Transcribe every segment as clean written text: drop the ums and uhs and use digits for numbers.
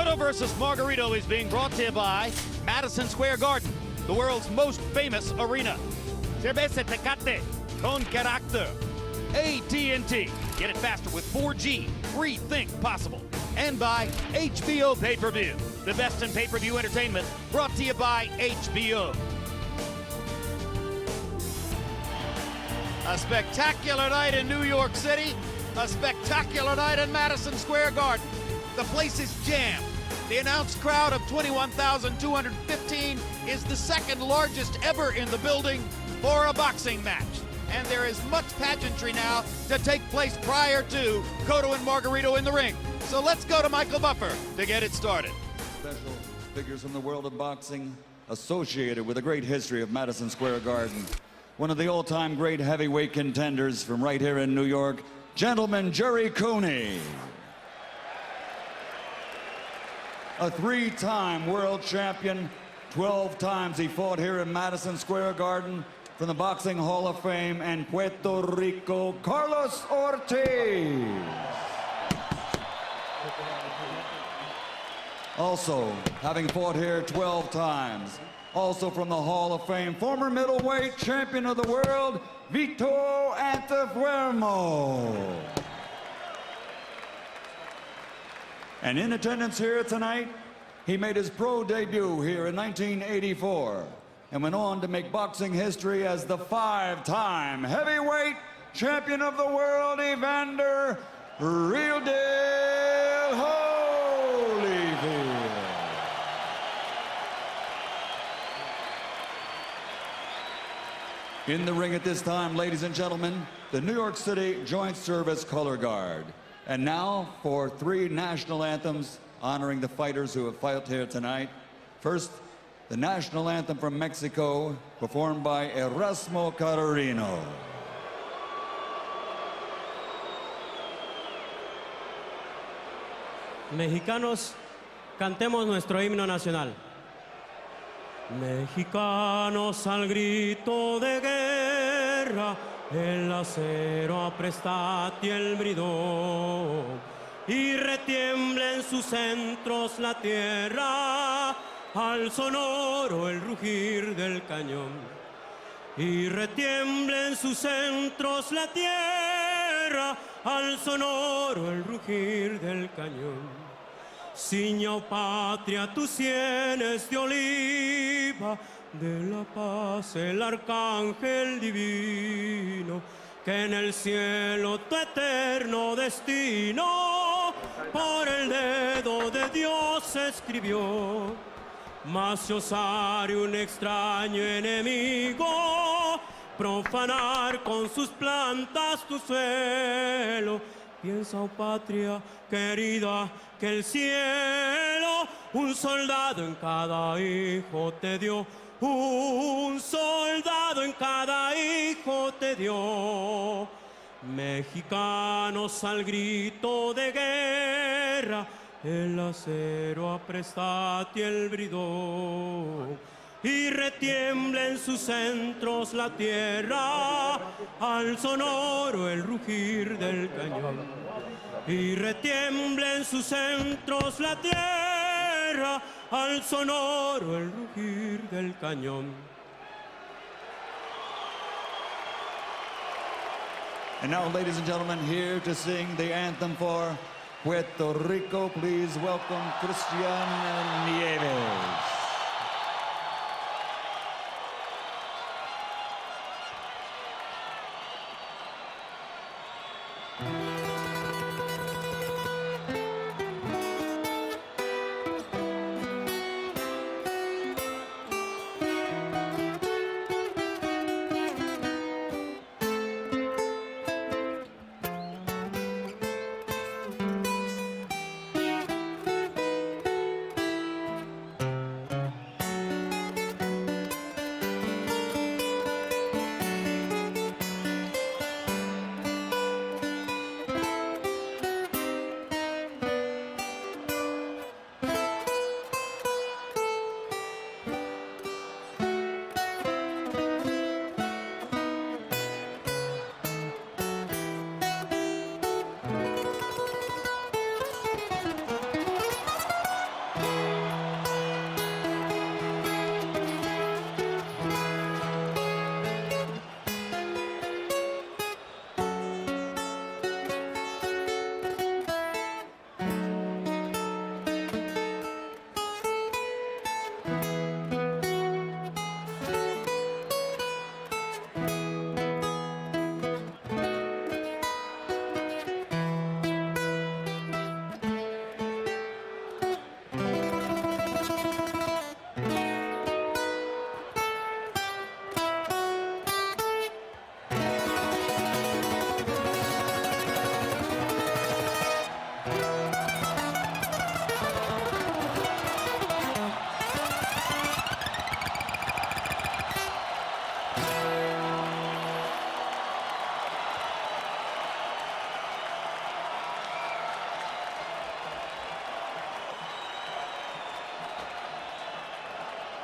Cotto versus Margarito is being brought to you by Madison Square Garden, the world's most famous arena. Cerveza Tecate con carácter. AT&T. Get it faster with 4G. Rethink possible. And by HBO Pay-Per-View. The best in pay-per-view entertainment brought to you by HBO. A spectacular night in New York City. A spectacular night in Madison Square Garden. The place is jammed. The announced crowd of 21,215 is the second largest ever in the building for a boxing match. And there is much pageantry now to take place prior to Cotto and Margarito in the ring. So let's go to Michael Buffer to get it started. Special figures from the world of boxing associated with a great history of Madison Square Garden. One of the all-time great heavyweight contenders from right here in New York, gentleman Jerry Cooney. A three-time world champion, 12 times he fought here in Madison Square Garden. From the Boxing Hall of Fame and Puerto Rico, Carlos Ortiz. Also, having fought here 12 times, also from the Hall of Fame, former middleweight champion of the world, Vito Antuofermo. And in attendance here tonight, he made his pro debut here in 1984 and went on to make boxing history as the five-time heavyweight champion of the world, Evander Real Deal Holyfield. In the ring at this time, ladies and gentlemen, the New York City Joint Service Color Guard. And now for three national anthems honoring the fighters who have fought here tonight. First, the national anthem from Mexico, performed by Erasmo Carrino. Mexicanos, cantemos nuestro himno nacional. Mexicanos al grito de guerra, el acero aprestad y el bridón, y retiembla en sus centros la tierra, al sonoro el rugir del cañón. Y retiembla en sus centros la tierra, al sonoro el rugir del cañón. Ciña, oh patria, tus sienes de oliva, de la paz el arcángel divino, que en el cielo tu eterno destino por el dedo de Dios escribió. Mas si osare un extraño enemigo profanar con sus plantas tu suelo, piensa, oh patria querida, que el cielo un soldado en cada hijo te dio, un soldado en cada hijo te dio. Mexicanos al grito de guerra, el acero aprestad y el bridón, y retiembla en sus centros la tierra, al sonoro el rugir del cañón. Y retiembla en sus centros la tierra, al sonoro el rugir del cañón. And now, ladies and gentlemen, here to sing the anthem for Puerto Rico, please welcome Christian Nieves.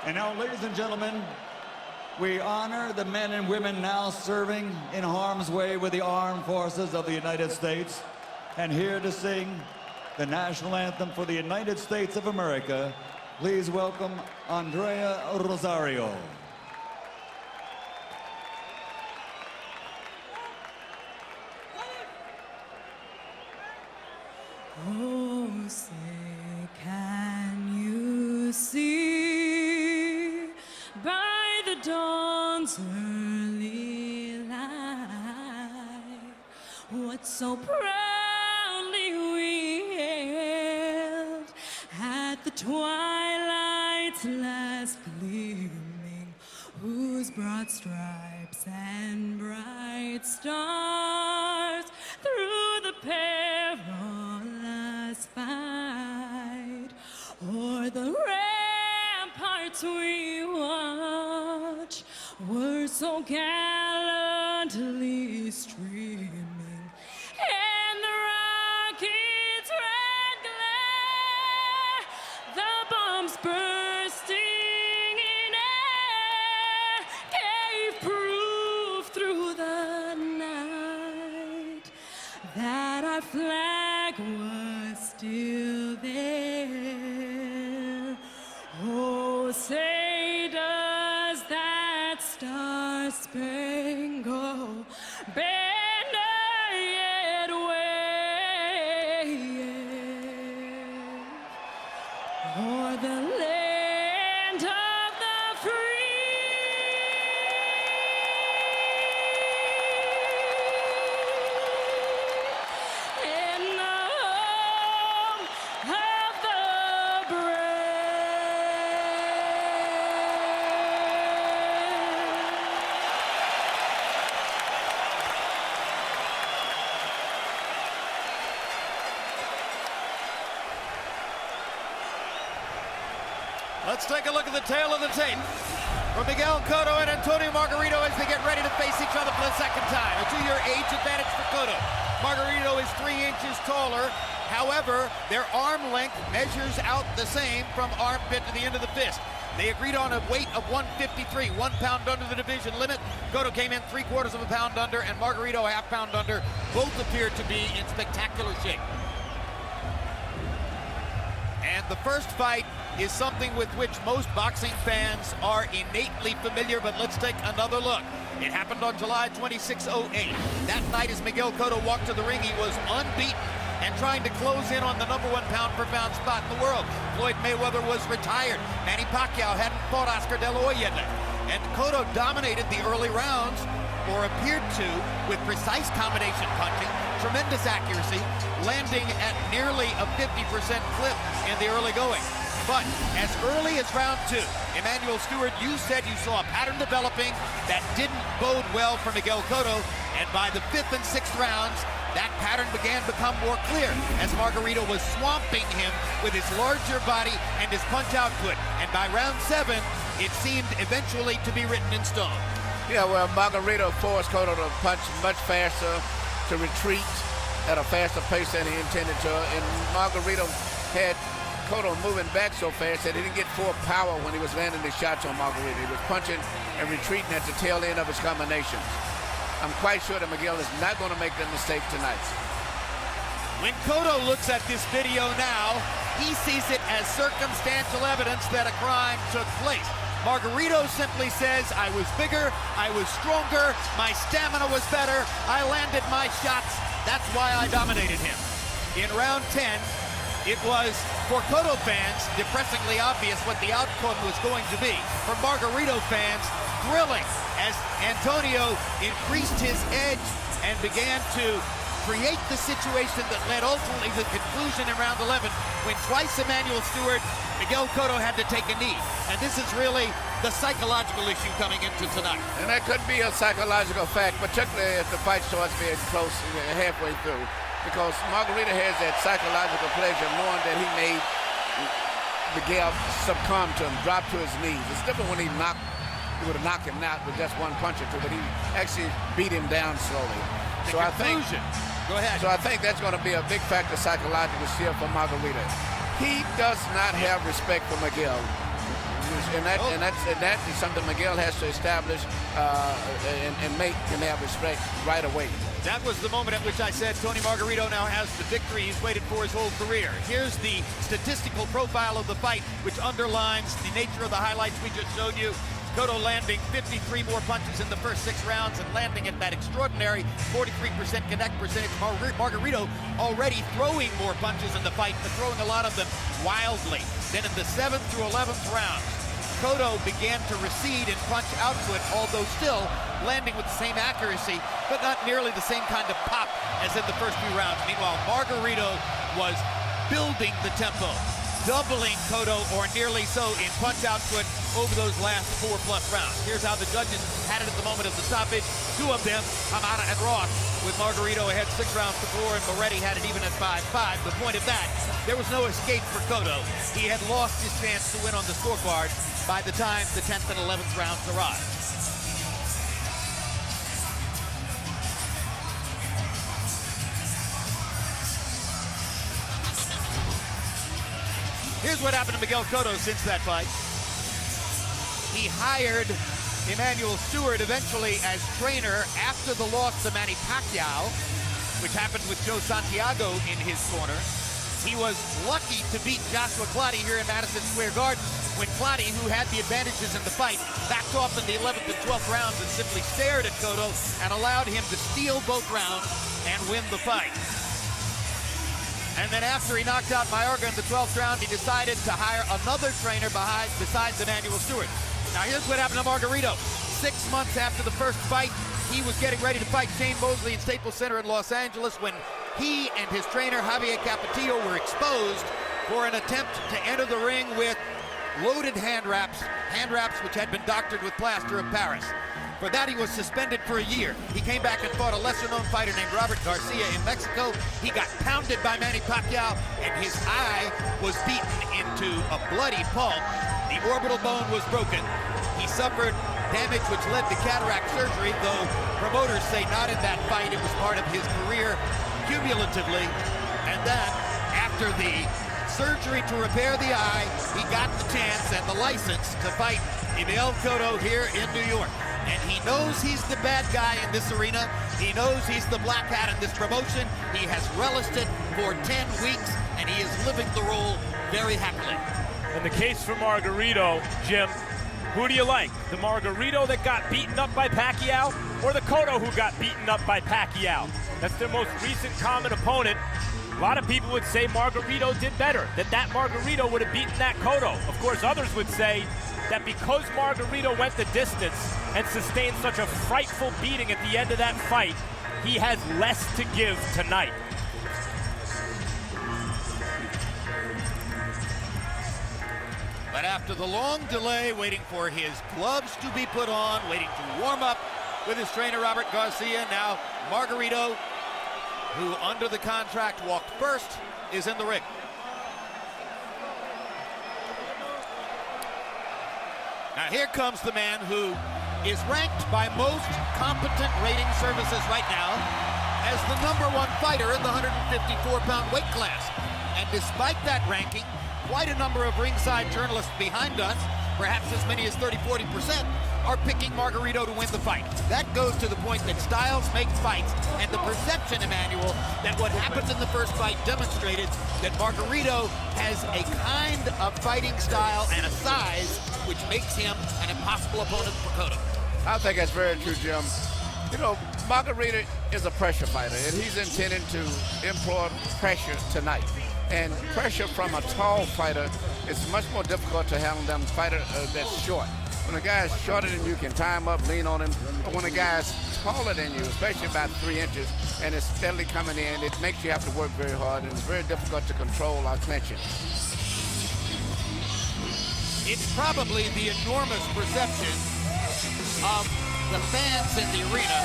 And now, ladies and gentlemen, we honor the men and women now serving in harm's way with the armed forces of the United States. And here to sing the national anthem for the United States of America, please welcome Andrea Rosario. Oh, say, can you see by the dawn's early light what so proudly we hailed at the twilight's last gleaming, whose broad stripes and bright stars through the perilous fight o'er the ramparts we watch were so gallantly streaming, and the rocket's red glare, the bombs bursting in air, gave proof through the night that our flag was still there. Oh, say does that star-spangled banner yet wave o'er the land of the free? In the home of the Let's take a look at the tail of the tape from Miguel Cotto and Antonio Margarito as they get ready to face each other for the second time. A 2-year age advantage for Cotto. Margarito is 3 inches taller. However, their arm length measures out the same from armpit to the end of the fist. They agreed on a weight of 153, 1 pound under the division limit. Cotto came in 3/4 of a pound under, and Margarito a half pound under. Both appear to be in spectacular shape. And the first fight is something with which most boxing fans are innately familiar, but let's take another look. It happened on July 26, 2008. That night as Miguel Cotto walked to the ring, he was unbeaten and trying to close in on the #1 pound-for-pound spot in the world. Floyd Mayweather was retired. Manny Pacquiao hadn't fought Oscar De La Hoya yet. And Cotto dominated the early rounds, or appeared to, with precise combination punching, tremendous accuracy, landing at nearly a 50% clip in the early going. But as early as round 2, Emmanuel Stewart, you said you saw a pattern developing that didn't bode well for Miguel Cotto, and by the 5th and 6th rounds, that pattern began to become more clear as Margarito was swamping him with his larger body and his punch output. And by round 7, it seemed eventually to be written in stone. Yeah, well, Margarito forced Cotto to punch much faster, to retreat at a faster pace than he intended to, and Margarito had Cotto moving back so fast that he didn't get full power when he was landing his shots on Margarito. He was punching and retreating at the tail end of his combinations. I'm quite sure that Miguel is not going to make that mistake tonight. When Cotto looks at this video now, he sees it as circumstantial evidence that a crime took place. Margarito simply says, I was bigger, I was stronger, my stamina was better, I landed my shots, that's why I dominated him. In round 10, it was, for Cotto fans, depressingly obvious what the outcome was going to be. For Margarito fans, thrilling as Antonio increased his edge and began to create the situation that led ultimately to the conclusion in round 11 when twice Emmanuel Stewart, Miguel Cotto had to take a knee. And this is really the psychological issue coming into tonight. And that could be a psychological fact, particularly if the fight starts being close halfway through, because Margarito has that psychological pleasure knowing that he made Miguel succumb to him, drop to his knees. It's different when he would have knocked him out with just one punch or two, but he actually beat him down slowly. So I think, go ahead. So I think that's going to be a big factor psychologically still for Margarito. He does not have respect for Miguel. issues, and that is something Miguel has to establish and make him have respect right away. That was the moment at which I said Tony Margarito now has the victory he's waited for his whole career. Here's the statistical profile of the fight, which underlines the nature of the highlights we just showed you. Cotto landing 53 more punches in the first 6 rounds and landing at that extraordinary 43% connect percentage. Margarito already throwing more punches in the fight, but throwing a lot of them wildly. Then in the 7th through 11th rounds, Cotto began to recede in punch output, although still landing with the same accuracy, but not nearly the same kind of pop as in the first few rounds. Meanwhile, Margarito was building the tempo, doubling Cotto or nearly so in punch output over those last 4+ rounds. Here's how the judges had it at the moment of the stoppage. 2 of them, Hamada and Ross, with Margarito ahead 6 rounds to 4, and Moretti had it even at 5-5. The point of that, there was no escape for Cotto. He had lost his chance to win on the scorecard by the time the 10th and 11th rounds arrived. Here's what happened to Miguel Cotto since that fight. He hired Emmanuel Stewart eventually as trainer after the loss to Manny Pacquiao, which happened with Joe Santiago in his corner. He was lucky to beat Joshua Clottey here in Madison Square Garden when Clottey, who had the advantages in the fight, backed off in the 11th and 12th rounds and simply stared at Cotto and allowed him to steal both rounds and win the fight. And then after he knocked out Mayorga in the 12th round, he decided to hire another trainer besides Emmanuel Stewart. Now here's what happened to Margarito. 6 months after the first fight, he was getting ready to fight Shane Mosley in Staples Center in Los Angeles when he and his trainer Javier Capetillo were exposed for an attempt to enter the ring with loaded hand wraps which had been doctored with plaster of Paris. For that, he was suspended for a year. He came back and fought a lesser-known fighter named Robert Garcia in Mexico. He got pounded by Manny Pacquiao, and his eye was beaten into a bloody pulp. The orbital bone was broken. He suffered damage which led to cataract surgery, though promoters say not in that fight. It was part of his career cumulatively. And then, after the surgery to repair the eye, he got the chance and the license to fight Miguel Cotto here in New York. And he knows he's the bad guy in this arena. He knows he's the black hat in this promotion. He has relished it for 10 weeks, and he is living the role very happily. In the case for Margarito, Jim, who do you like? The Margarito that got beaten up by Pacquiao, or the Cotto who got beaten up by Pacquiao? That's their most recent common opponent. A lot of people would say Margarito did better, that Margarito would have beaten that Cotto. Of course, others would say that because Margarito went the distance and sustained such a frightful beating at the end of that fight, he has less to give tonight. But after the long delay, waiting for his gloves to be put on, waiting to warm up with his trainer Robert Garcia, now Margarito, who under the contract walked first, is in the ring. Now here comes the man who is ranked by most competent rating services right now as the #1 fighter in the 154-pound weight class. And despite that ranking, quite a number of ringside journalists behind us, perhaps as many as 30-40%, are picking Margarito to win the fight. That goes to the point that styles make fights, and the perception, Emmanuel, that what happened in the first fight demonstrated that Margarito has a kind of fighting style and a size which makes him an impossible opponent for Cotto. I think that's very true, Jim. You know, Margarito is a pressure fighter, and he's intending to employ pressure tonight. And pressure from a tall fighter is much more difficult to handle than a fighter that's short. When a guy is shorter than you, can tie him up, lean on him. But when a guy is taller than you, especially about 3 inches, and it's steadily coming in, it makes you have to work very hard, and it's very difficult to control our clinching. It's probably the enormous perception of the fans in the arena,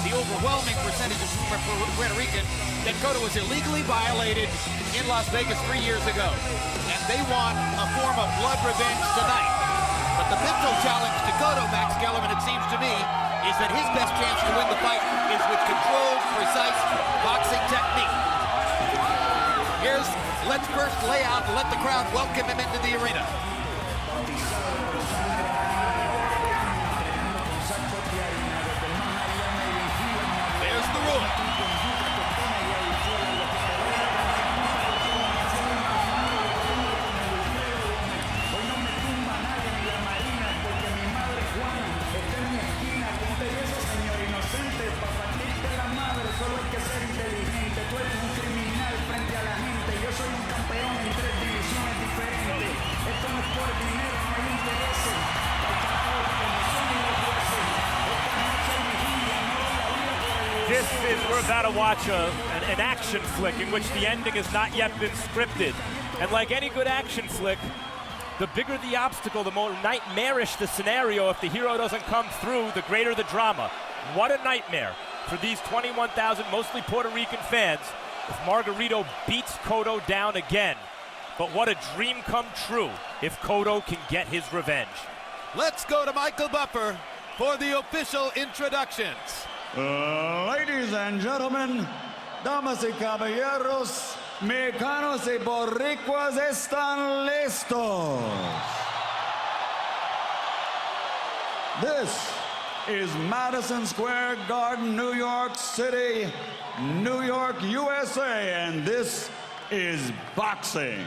the overwhelming percentage of whom are Puerto Rican, that Cotto was illegally violated in Las Vegas 3 years ago. And they want a form of blood revenge tonight. But the mental challenge to Cotto, Max Kellerman, it seems to me, is that his best chance to win the fight is with controlled, precise boxing technique. Let's first lay out and let the crowd welcome him into the arena. We're about to watch an action flick in which the ending has not yet been scripted. And like any good action flick, the bigger the obstacle, the more nightmarish the scenario. If the hero doesn't come through, the greater the drama. What a nightmare for these 21,000 mostly Puerto Rican fans if Margarito beats Cotto down again. But what a dream come true if Cotto can get his revenge. Let's go to Michael Buffer for the official introductions. Ladies and gentlemen, damas y caballeros, mexicanos y boricuas están listos. This is Madison Square Garden, New York City, New York, USA, and this is boxing.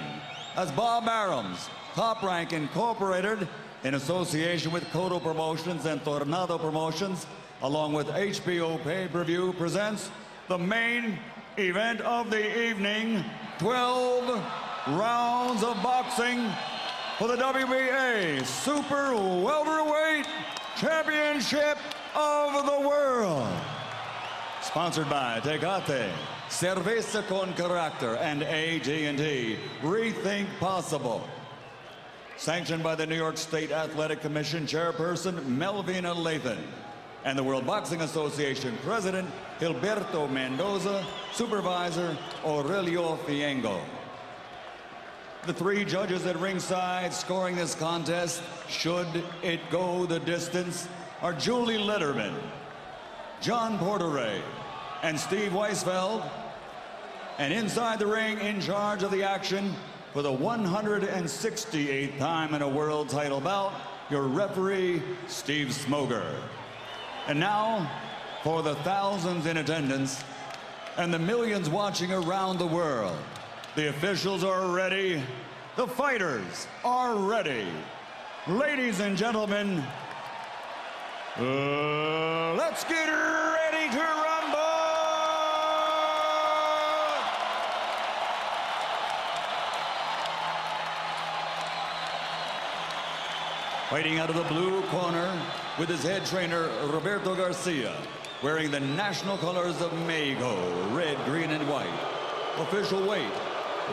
As Bob Arams, Top Rank Incorporated, in association with Cotto Promotions and Tornado Promotions, along with HBO Pay-Per-View, presents the main event of the evening, 12 rounds of boxing for the WBA Super Welterweight Championship of the World. Sponsored by Tecate, Cerveza con Carácter, and AT&T, Rethink Possible. Sanctioned by the New York State Athletic Commission Chairperson Melvina Lathan and the World Boxing Association President Gilberto Mendoza, Supervisor Aurelio Fiengo. The three judges at ringside scoring this contest, should it go the distance, are Julie Letterman, John Porteray, and Steve Weisfeld. And inside the ring, in charge of the action for the 168th time in a world title bout, your referee, Steve Smoger. And now, for the thousands in attendance and the millions watching around the world, the officials are ready, the fighters are ready. Ladies and gentlemen, let's get ready to rumble! Fighting out of the blue corner with his head trainer, Roberto Garcia, wearing the national colors of Mexico, red, green, and white. Official weight,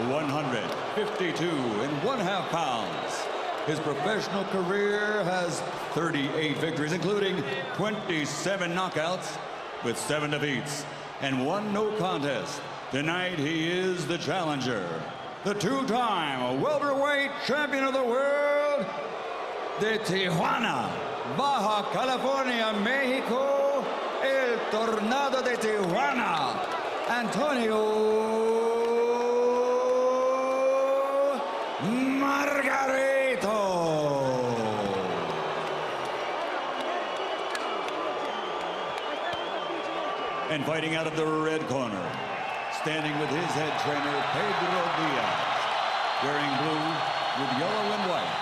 152.5 pounds. His professional career has 38 victories, including 27 knockouts with 7 defeats and 1 no contest. Tonight, he is the challenger, the two-time welterweight champion of the world, de Tijuana, Baja California, Mexico, el Tornado de Tijuana, Antonio Margarito. And fighting out of the red corner, standing with his head trainer, Pedro Diaz, wearing blue with yellow and white.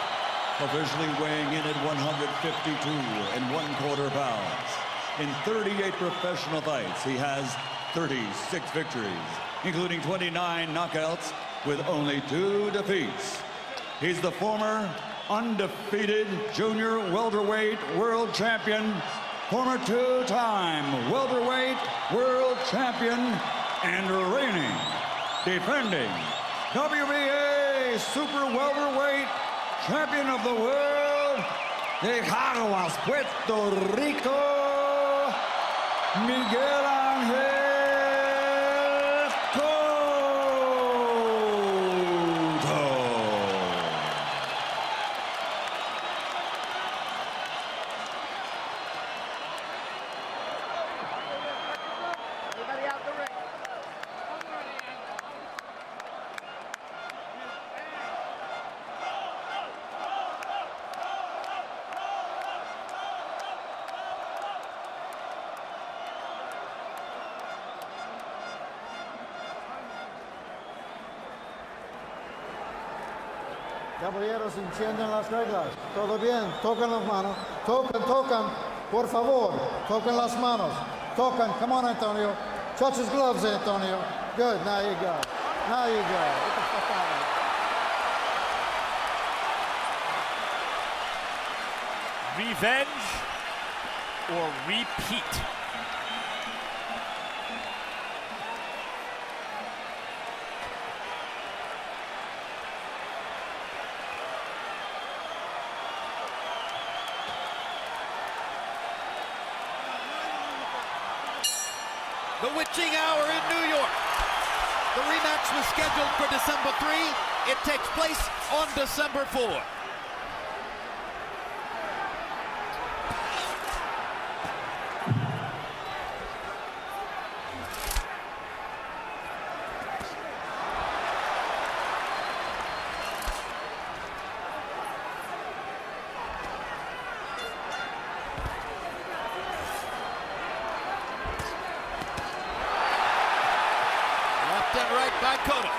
Officially weighing in at 152.25 pounds. In 38 professional fights, he has 36 victories, including 29 knockouts with only 2 defeats. He's the former undefeated junior welterweight world champion, former 2-time welterweight world champion, and reigning, defending WBA Super Welterweight Champion of the world, de Jaguas, Puerto Rico, Miguel Ángel Cotto. Everybody out the ring. Caballeros, entienden las reglas. Todo bien, tocan las manos. Tocan, por favor. Tocan las manos. Tocan, come on, Antonio. Touch his gloves, Antonio. Good, now you go. Now you go. Get the fuck out of Revenge or repeat? The witching hour in New York. The rematch was scheduled for December 3. It takes place on December 4. And right by Cotto.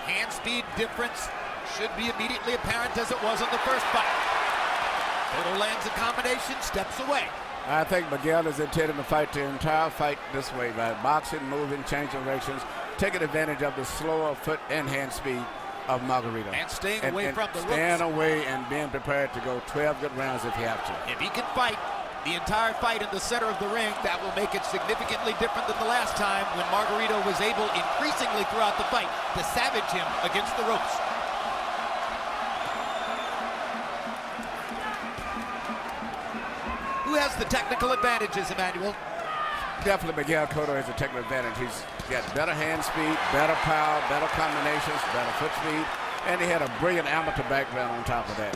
Hand speed difference should be immediately apparent as it was in the first fight. Cotto lands a combination, steps away. I think Miguel is intending to fight the entire fight this way, by boxing, moving, changing directions, taking advantage of the slower foot and hand speed of Margarito. And staying away from the ropes. Staying away and being prepared to go 12 good rounds if you have to. If he can fight the entire fight in the center of the ring, that will make it significantly different than the last time when Margarito was able, increasingly throughout the fight, to savage him against the ropes. Who has the technical advantages, Emmanuel? Definitely Miguel Cotto has a technical advantage. He's got better hand speed, better power, better combinations, better foot speed, and he had a brilliant amateur background on top of that.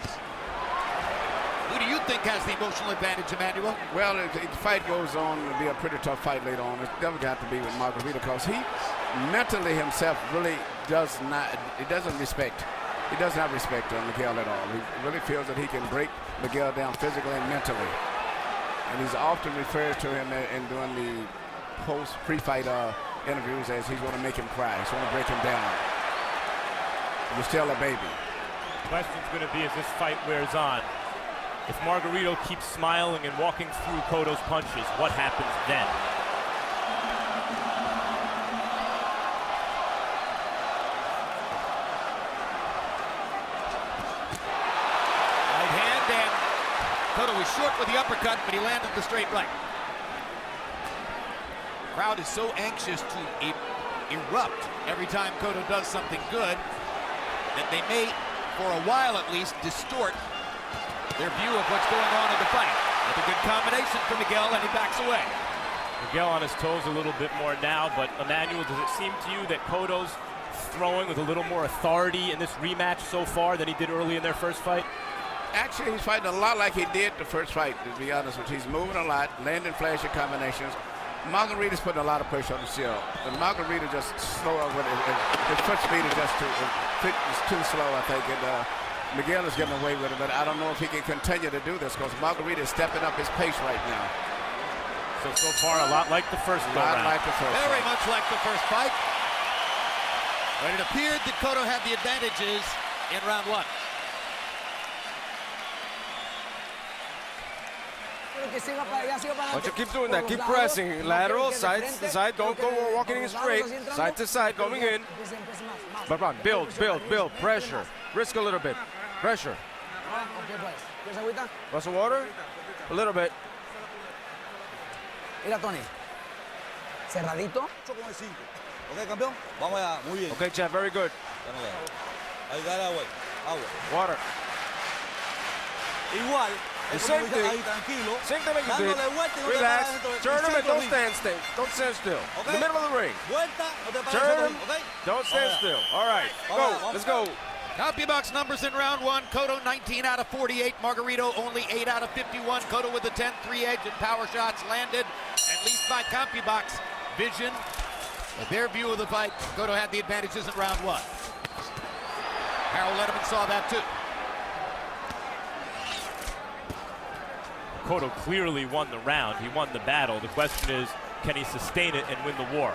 Who do you think has the emotional advantage, Emmanuel? Well, if the fight goes on, it'll be a pretty tough fight later on. It's never got to be with Margarito because he mentally himself really does not respect Miguel at all. He really feels that he can break Miguel down physically and mentally. And he's often referred to him in doing the pre-fight interviews as he's going to make him cry. He's going to break him down. He's still a baby. The question's going to be as this fight wears on, if Margarito keeps smiling and walking through Cotto's punches, what happens then? Right hand, and Cotto was short with the uppercut, but he landed the straight right. The crowd is so anxious to erupt every time Cotto does something good that they may, for a while at least, distort their view of what's going on in the fight. With a good combination for Miguel, and he backs away. Miguel on his toes a little bit more now, but Emmanuel, does it seem to you that Cotto's throwing with a little more authority in this rematch so far than he did early in their first fight? Actually, he's fighting a lot like he did the first fight, to be honest with you. He's moving a lot, landing flashy combinations. Margarito's putting a lot of pressure on the shield. And Margarito just slower with it. His foot speed is just too slow, I think. And Miguel is getting away with it, but I don't know if he can continue to do this because Margarito is stepping up his pace right now. So far, a lot like the first round. Very much like the first fight. But it appeared that Cotto had the advantages in round one. Why don't you keep doing that? Keep pressing. Lateral, side to side. Don't go walking in straight. Side to side, going in. But run. Build. Pressure. Risk a little bit. Pressure. Want some water? A little bit. Mira, Tony. Cerradito. Ok, campeón. Vamos allá. Muy bien. Okay, Chad. Very good. Ahí dale agua. Water. Igual. The same thing. Ahí, tranquilo. Same thing like you did. Dándole vuelta y no te Relax. paras dentro del Turn him and centro don't del stand still. Don't stand still. Okay. In the middle of the ring. Vuelta, no te paras Turn dentro him. del- ok. Don't stand still. All right. Go. Let's go. CompuBox numbers in round one. Cotto 19 out of 48. Margarito only 8 out of 51. Cotto with the 10-3 edge and power shots landed, at least by CompuBox vision. With their view of the fight, Cotto had the advantages in round one. Harold Letterman saw that too. Cotto clearly won the round. He won the battle. The question is, can he sustain it and win the war?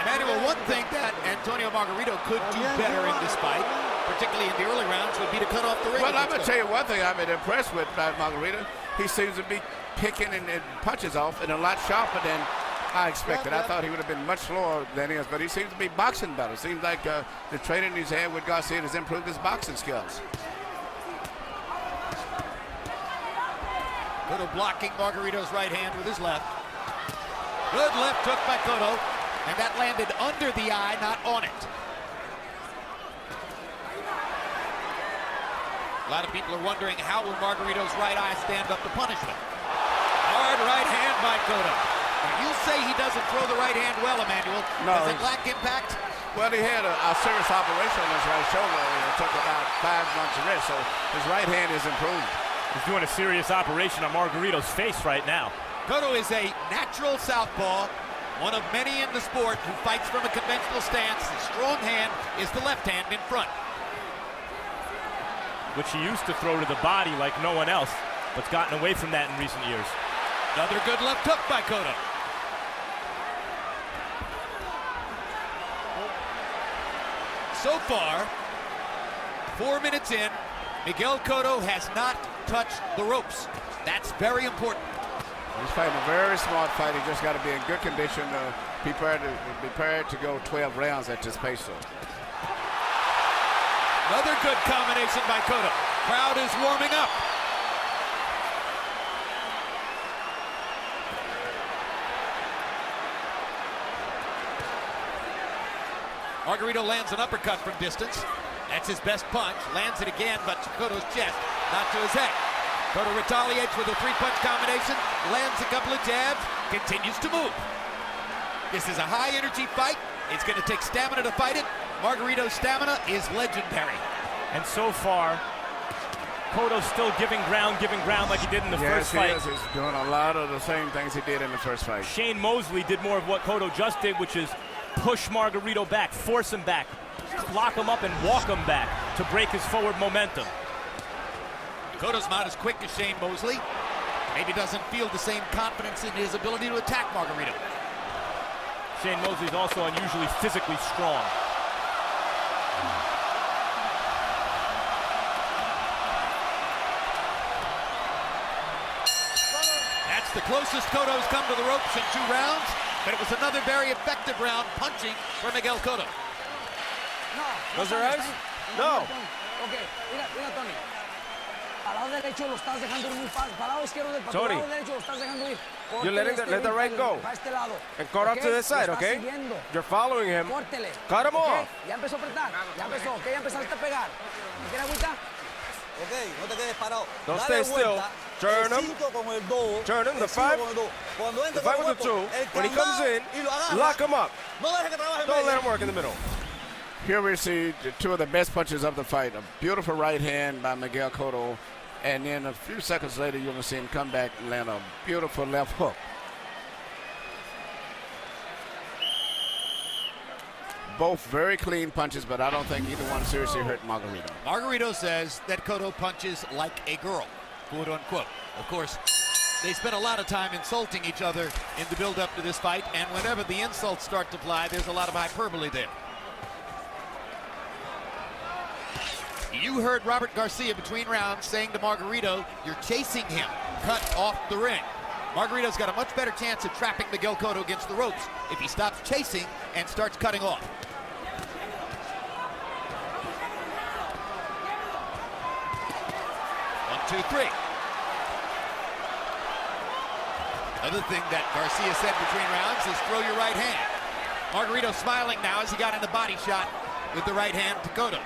Emmanuel, one thing that Antonio Margarito could do better in this fight, particularly in the early rounds, would be to cut off the ring. Well, I'm going to tell you one thing I've been impressed with by Margarito. He seems to be picking and punches off and a lot sharper than I expected. I thought he would have been much slower than he is, but he seems to be boxing better. Seems like the training he's had with Garcia has improved his boxing skills. Cotto blocking Margarito's right hand with his left. Good left hook by Cotto, and that landed under the eye, not on it. A lot of people are wondering how will Margarito's right eye stand up to punishment. Hard right hand by Cotto. Now, you say he doesn't throw the right hand well, Emmanuel. No, Does it lack impact? Well, he had a serious operation on his right shoulder. It took about 5 months rest, so his right hand is improved. He's doing a serious operation on Margarito's face right now. Cotto is a natural southpaw, one of many in the sport who fights from a conventional stance. His strong hand is the left hand in front, which he used to throw to the body like no one else, but's gotten away from that in recent years. Another good left hook by Cotto. So far, 4 minutes in, Miguel Cotto has not touched the ropes. That's very important. He's fighting a very smart fight. He just got to be in good condition, prepared to go 12 rounds at this pace. Another good combination by Cotto. Crowd is warming up. Margarito lands an uppercut from distance. That's his best punch. Lands it again, but to Cotto's chest, not to his head. Cotto retaliates with a 3-punch combination, lands a couple of jabs, continues to move. This is a high-energy fight. It's going to take stamina to fight it. Margarito's stamina is legendary. And so far, Cotto's still giving ground like he did in the first fight. Yes, he is. He's doing a lot of the same things he did in the first fight. Shane Mosley did more of what Cotto just did, which is push Margarito back, force him back, lock him up and walk him back to break his forward momentum. Cotto's not as quick as Shane Mosley. Maybe doesn't feel the same confidence in his ability to attack Margarito. Shane Mosley's also unusually physically strong. That's the closest Cotto's come to the ropes in 2 rounds, but it was another very effective round punching for Miguel Cotto. Close your eyes? No. Okay, mira, Tony. Para lado derecho lo estás dejando ir muy fácil. Para lado izquierdo del para lado derecho lo estás dejando ir. You're letting let the right go. And cut off to the side, okay? You're following him. Cut him off. Ya empezó a apretar. Ya empezó. Okay, ya empezaste a pegar. ¿Me quieres agüita? Ok, no te quedes parado. Don't stay still. Turn him. Turn him. The 5 with the 2. When he comes in, lock him up. Don't let him work in the middle. Here we see 2 of the best punches of the fight. A beautiful right hand by Miguel Cotto, and then a few seconds later you're going to see him come back and land a beautiful left hook. Both very clean punches, but I don't think either one seriously hurt Margarito. Margarito says that Cotto punches like a girl, quote unquote. Of course, they spent a lot of time insulting each other in the build-up to this fight, and whenever the insults start to fly, there's a lot of hyperbole there. You heard Robert Garcia between rounds saying to Margarito, you're chasing him, cut off the ring. Margarito's got a much better chance of trapping Miguel Cotto against the ropes if he stops chasing and starts cutting off. One, two, three. Another thing that Garcia said between rounds is throw your right hand. Margarito smiling now as he got in the body shot with the right hand to Cotto.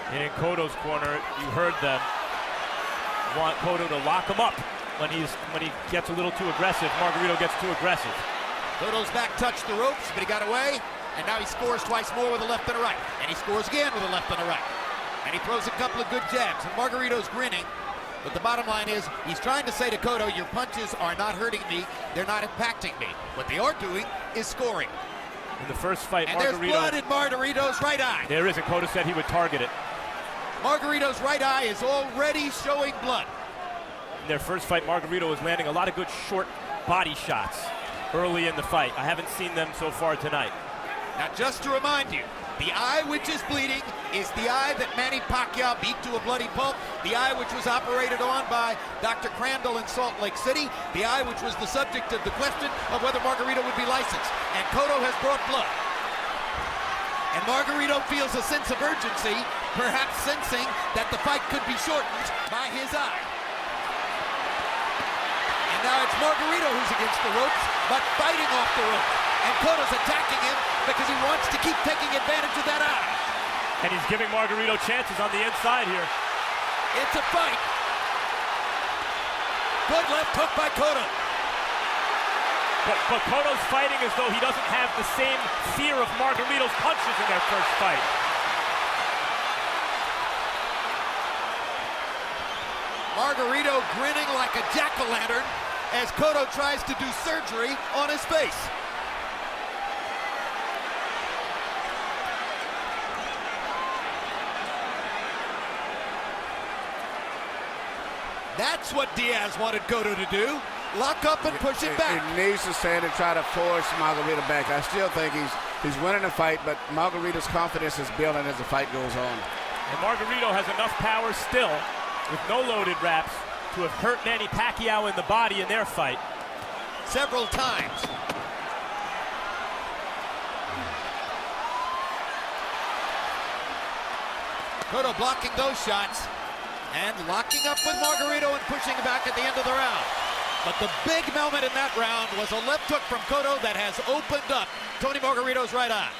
And in Cotto's corner, you heard them want Cotto to lock him up when he gets a little too aggressive. Margarito gets too aggressive. Cotto's back touched the ropes, but he got away, and now he scores twice more with a left and a right. And he scores again with a left and a right. And he throws a couple of good jabs, and Margarito's grinning. But the bottom line is, he's trying to say to Cotto, your punches are not hurting me, they're not impacting me. What they are doing is scoring. In the first fight, and there's blood in Margarito's right eye. There is, and Cotto said he would target it. Margarito's right eye is already showing blood. In their first fight, Margarito was landing a lot of good short body shots early in the fight. I haven't seen them so far tonight. Now, just to remind you, the eye which is bleeding is the eye that Manny Pacquiao beat to a bloody pulp, the eye which was operated on by Dr. Crandall in Salt Lake City, the eye which was the subject of the question of whether Margarito would be licensed. And Cotto has brought blood. And Margarito feels a sense of urgency, perhaps sensing that the fight could be shortened by his eye. And now it's Margarito who's against the ropes, but fighting off the ropes. And Cotto's attacking him because he wants to keep taking advantage of that eye. And he's giving Margarito chances on the inside here. It's a fight. Good left hook by Cotto. But Cotto's fighting as though he doesn't have the same fear of Margarito's punches in their first fight. Margarito grinning like a jack-o'-lantern as Cotto tries to do surgery on his face. That's what Diaz wanted Cotto to do. Lock up and push it back. He needs to stand and try to force Margarito back. I still think he's winning the fight, but Margarito's confidence is building as the fight goes on. And Margarito has enough power still, with no loaded wraps, to have hurt Manny Pacquiao in the body in their fight. Several times. Cotto blocking those shots and locking up with Margarito and pushing back at the end of the round. But the big moment in that round was a left hook from Cotto that has opened up Tony Margarito's right eye.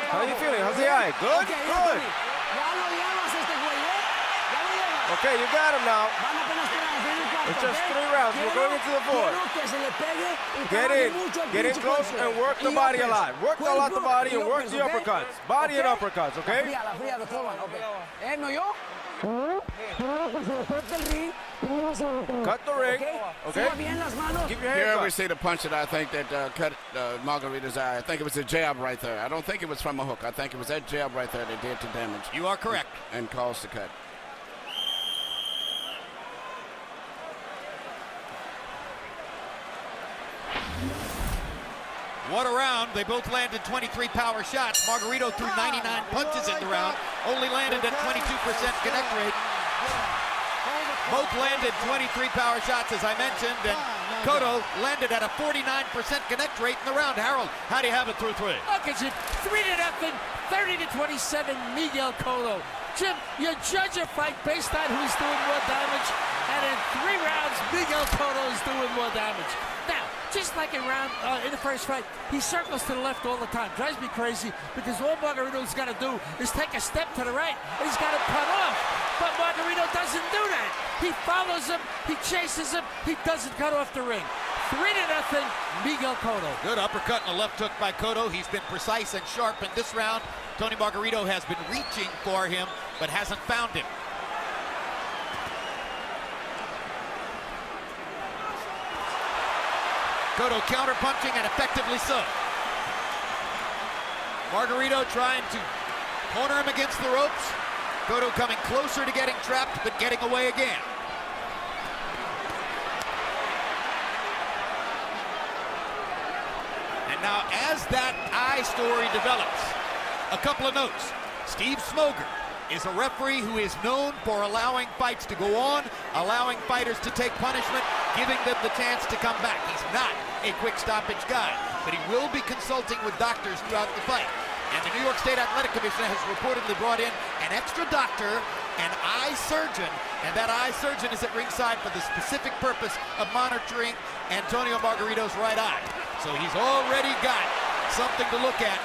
How are you feeling? How's the eye? Good? Good. Okay, you got him now. It's just 3 rounds. We're going into the 4th. Get in close and work the body a lot. Work a lot the body and work the uppercuts. Body and uppercuts, okay? Cut the ring, okay? Keep your Here hands we up. see the punch that I think that cut Margarito's eye. I think it was a jab right there. I don't think it was from a hook. I think it was that jab right there that did the damage. You are correct. And caused the cut. What a round. They both landed 23 power shots. Margarito threw 99 punches in the round, only landed at 22% connect rate. Both landed 23 power shots, as I mentioned, and Cotto landed at a 49% connect rate in the round. Harold, how do you have it through 3? Look at you, 3-0, 30-27, Miguel Cotto. Jim, you judge a fight based on who's doing more damage, and in 3 rounds, Miguel Cotto is doing more damage. Now, just like in the first fight, he circles to the left all the time. Drives me crazy because all Margarito's got to do is take a step to the right, and he's got to cut off. But Margarito doesn't do that. He follows him, he chases him, he doesn't cut off the ring. 3-0, Miguel Cotto. Good uppercut and a left hook by Cotto. He's been precise and sharp in this round. Tony Margarito has been reaching for him, but hasn't found him. Cotto counter-punching, and effectively so. Margarito trying to corner him against the ropes. Cotto coming closer to getting trapped, but getting away again. And now, as that eye story develops, a couple of notes. Steve Smoger is a referee who is known for allowing fights to go on, allowing fighters to take punishment, giving them the chance to come back. He's not a quick stoppage guy, but he will be consulting with doctors throughout the fight. And the New York State Athletic Commission has reportedly brought in an extra doctor, an eye surgeon, and that eye surgeon is at ringside for the specific purpose of monitoring Antonio Margarito's right eye. So he's already got something to look at,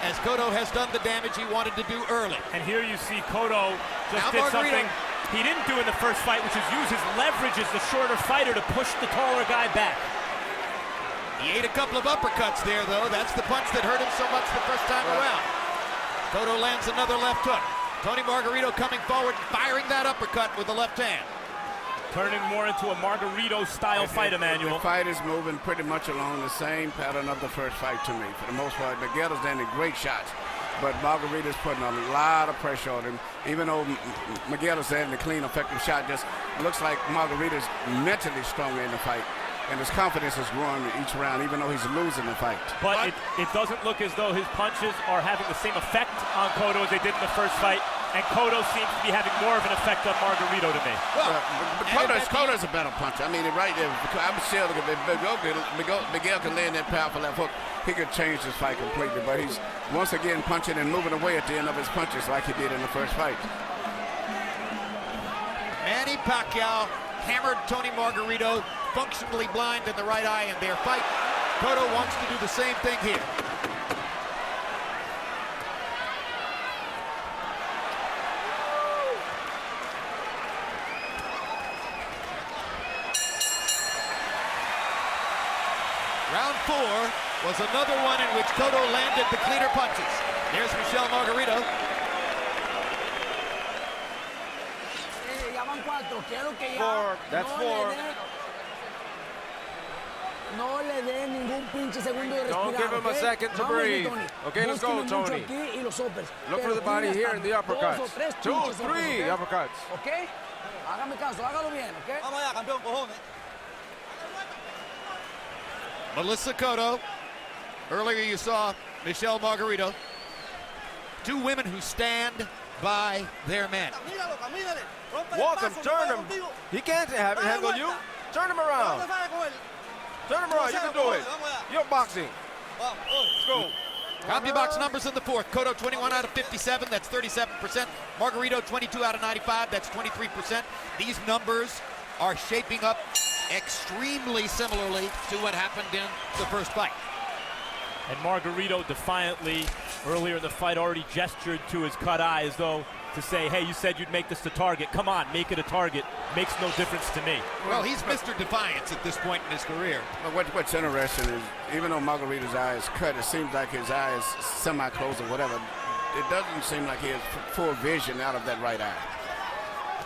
as Cotto has done the damage he wanted to do early. And here you see Cotto just Now did Margarito. something he didn't do in the first fight, which is use his leverage as the shorter fighter to push the taller guy back. He ate a couple of uppercuts there, though. That's the punch that hurt him so much the first time around. Cotto lands another left hook. Tony Margarito coming forward, firing that uppercut with the left hand. Turning more into a Margarito-style fight, Emmanuel. The fight is moving pretty much along the same pattern of the first fight to me. For the most part, Miguel is landing great shots, but Margarito's putting a lot of pressure on him. Even though Miguel is landing a clean, effective shot, just looks like Margarito's mentally stronger in the fight. And his confidence is growing each round, even though he's losing the fight. But it doesn't look as though his punches are having the same effect on Cotto as they did in the first fight. And Cotto seems to be having more of an effect on Margarito to me. Well, Cotto's a better puncher. I mean, right there, I'm sure if Miguel can land that powerful left hook, he could change this fight completely. But he's once again punching and moving away at the end of his punches like he did in the first fight. Manny Pacquiao hammered Tony Margarito, functionally blind in the right eye in their fight. Cotto wants to do the same thing here. Round 4 was another one in which Cotto landed the cleaner punches. Here's Michel Margarito. That's 4. No le dé ningún pinche segundo de respirar. Don't give him a second to breathe. Okay, let's go, Tony. Look for the body here in the uppercuts. 2, 3 uppercuts. Okay? Hágame caso, hágalo bien, okay? Vamos allá, campeón, cojones. Melissa Cotto. Earlier you saw Michel Margarito. 2 women who stand by their men. Walk him, turn him. He can't have it handle you. Turn him around. Turn him around, you can do it. You're boxing. Let's go. CompuBox numbers in the 4th. Cotto 21 out of 57, that's 37%. Margarito 22 out of 95, that's 23%. These numbers are shaping up extremely similarly to what happened in the first fight. And Margarito defiantly, earlier in the fight, already gestured to his cut eye as though to say, hey, you said you'd make this a target. Come on, make it a target. Makes no difference to me. Well, he's Mr. Defiance at this point in his career. But what's interesting is, even though Margarito's eye is cut, it seems like his eye is semi-closed or whatever. It doesn't seem like he has full vision out of that right eye.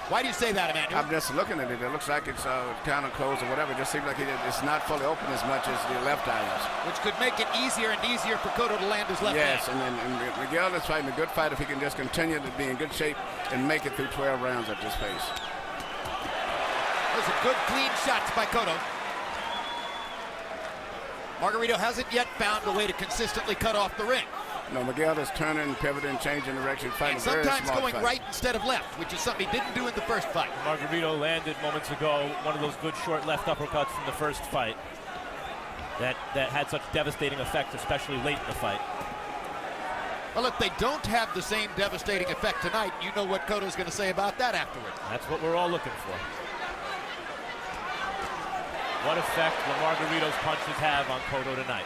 Why do you say that, Emmanuel? I'm just looking at it. It looks like it's kind of closed or whatever. It just seems like it's not fully open as much as the left eye is. Which could make it easier and easier for Cotto to land his left Yes, hand. and Miguel is fighting a good fight if he can just continue to be in good shape and make it through 12 rounds at this pace. Those are good, clean shots by Cotto. Margarito hasn't yet found a way to consistently cut off the ring. No, Miguel is turning, pivoting, changing direction, fighting And a very sometimes smart going fight. right instead of left, which is something he didn't do in the first fight. Margarito landed moments ago one of those good short left uppercuts from the first fight that had such devastating effect, especially late in the fight. Well, if they don't have the same devastating effect tonight, you know what Cotto's going to say about that afterward. That's what we're all looking for. What effect will Margarito's punches have on Cotto tonight?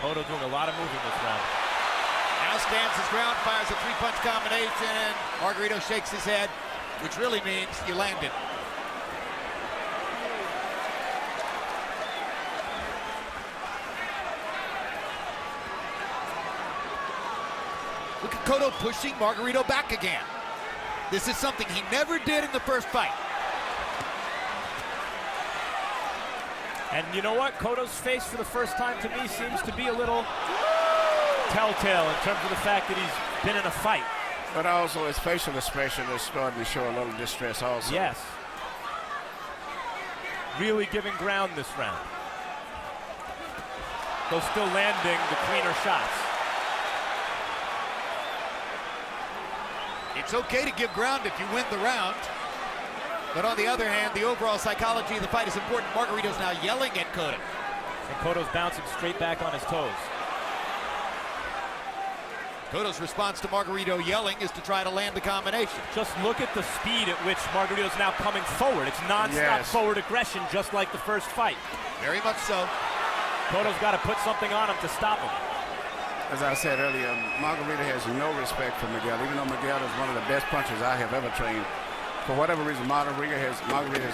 Cotto doing a lot of moving this round. Now stands his ground, fires a 3-punch combination. Margarito shakes his head, which really means you landed. Look at Cotto pushing Margarito back again. This is something he never did in the first fight. And you know what? Cotto's face for the first time to me seems to be a little telltale in terms of the fact that he's been in a fight. But also his facial expression is starting to show a little distress also. Yes. Really giving ground this round. Though still landing the cleaner shots. It's okay to give ground if you win the round. But on the other hand, the overall psychology of the fight is important. Margarito's now yelling at Cotto. And Cotto's bouncing straight back on his toes. Cotto's response to Margarito yelling is to try to land the combination. Just look at the speed at which Margarito's now coming forward. It's non-stop forward aggression, just like the first fight. Very much so. Cotto's got to put something on him to stop him. As I said earlier, Margarito has no respect for Miguel, even though Miguel is one of the best punchers I have ever trained. For whatever reason, Margarito has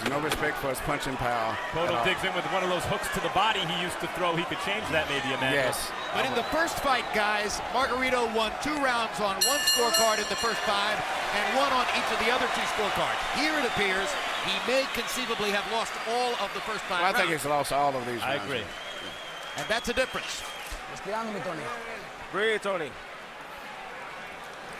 no respect for his punching power. Cotto digs in with one of those hooks to the body he used to throw. He could change that maybe, Emmanuel. Yes. But in the first fight, guys, Margarito won 2 rounds on 1 scorecard in the first 5 and 1 on each of the other 2 scorecards. Here it appears he may conceivably have lost all of the first 5 rounds. I think he's lost all of these rounds. I agree. And that's a difference. Respirándome, Tony. Breathe, Tony.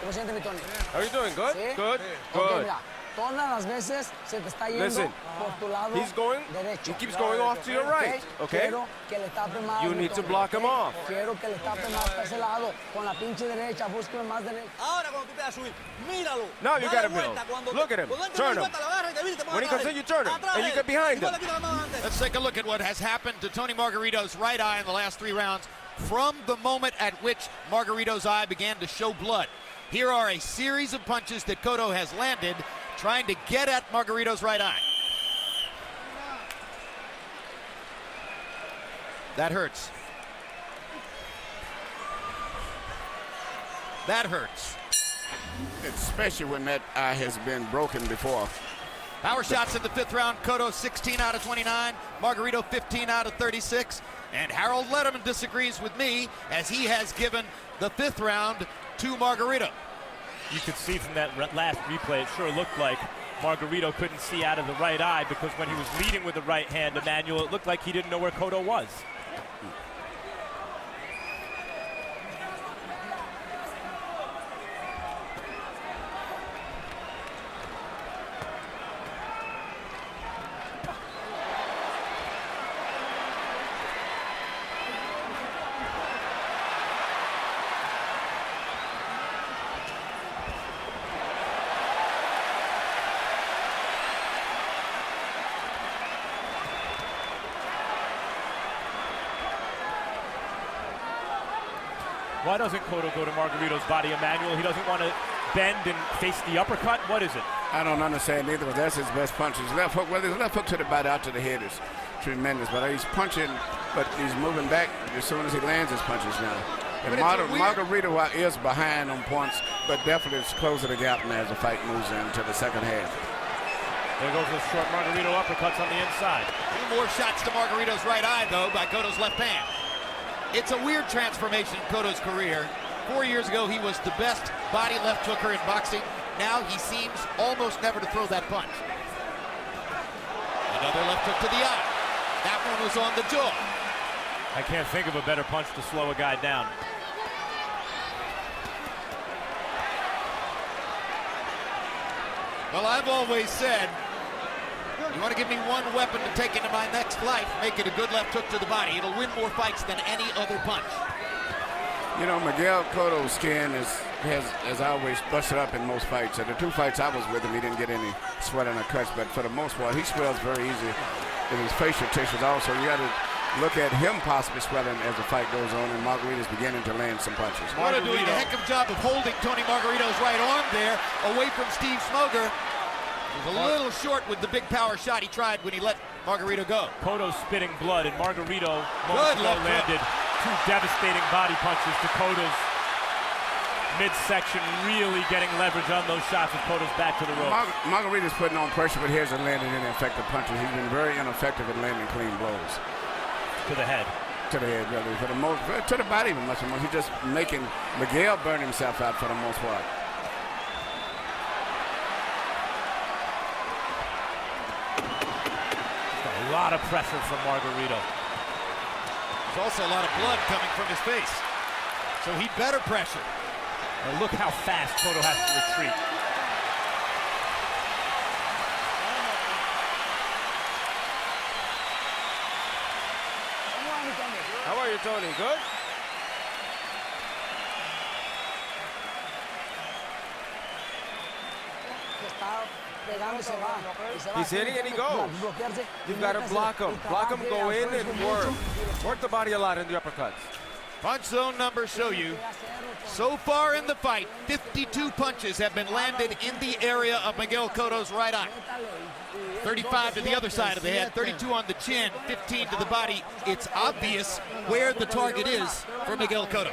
¿Cómo siente mi Tony? How are you doing? Good? ¿Sí? Good? Okay, Good. mira, todas las veces se te está yendo Listen, por tu lado he's going, derecho. he keeps going off to your right, okay? Quiero que le tape más, You mi need to Tony, block him ¿ok? off. Quiero que le tape más para ese lado, con la pinche derecha, búsqueme más derecha. Ahora cuando tú te vas a subir, míralo. Now you Dale gotta vuelta, build. cuando Look at him. cuando él te Turn da him. vuelta, lo agarra y te vira y te pone When he atrás comes de in, él. you turn him, Atrás and de you él. get behind Y tú him. le quitas la mano antes. Let's take a look at what has happened to Tony Margarito's right eye in the last 3 rounds from the moment at which Margarito's eye began to show blood. Here are a series of punches that Cotto has landed, trying to get at Margarito's right eye. That hurts. That hurts. Especially when that eye has been broken before. Power shots in the 5th round. Cotto 16 out of 29. Margarito 15 out of 36. And Harold Letterman disagrees with me as he has given the 5th round to Margarito. You could see from that last replay, it sure looked like Margarito couldn't see out of the right eye because when he was leading with the right hand, Emmanuel, it looked like he didn't know where Cotto was. Why doesn't Cotto go to Margarito's body, Emmanuel? He doesn't want to bend and face the uppercut? What is it? I don't understand either, but that's his best punch. His left hook, well, his left hook to the body out to the head is tremendous, but he's punching, but he's moving back as soon as he lands his punches now. And Margarito is behind on points, but definitely it's closing the gap now as the fight moves into the second half. There goes the short Margarito uppercuts on the inside. 2 more shots to Margarito's right eye, though, by Cotto's left hand. It's a weird transformation in Cotto's career. 4 years ago, he was the best body left hooker in boxing. Now he seems almost never to throw that punch. Another left hook to the eye. That one was on the jaw. I can't think of a better punch to slow a guy down. Well, I've always said, you want to give me one weapon to take into my next life, make it a good left hook to the body. It'll win more fights than any other punch. You know, Miguel Cotto's skin has always busted up in most fights. And the 2 fights I was with him, he didn't get any swelling or cuts, but for the most part, he swells very easy in his facial tissues also. You got to look at him possibly swelling as the fight goes on, and Margarito's beginning to land some punches. Cotto doing a heck of a job of holding Tony Margarito's right arm there away from Steve Smoger. He was a little short with the big power shot he tried when he let Margarito go. Cotto's spitting blood, and Margarito moments ago landed 2 devastating body punches to Cotto's midsection, really getting leverage on those shots with Cotto's back to the ropes. Margarito's putting on pressure, but he hasn't landed any effective punches. He's been very ineffective at landing clean blows. To the head. To the head, really. For the most, to the body even much more. He's just making Miguel burn himself out for the most part. A lot of pressure from Margarito. There's also a lot of blood coming from his face. So he better pressure. And look how fast Cotto has to retreat. How are you, Tony? Good? He's hitting and he goes. You've got to block him. Block him, go in and work. Work the body a lot in the uppercuts. Punch zone numbers show you, so far in the fight, 52 punches have been landed in the area of Miguel Cotto's right eye. 35 to the other side of the head, 32 on the chin, 15 to the body. It's obvious where the target is for Miguel Cotto.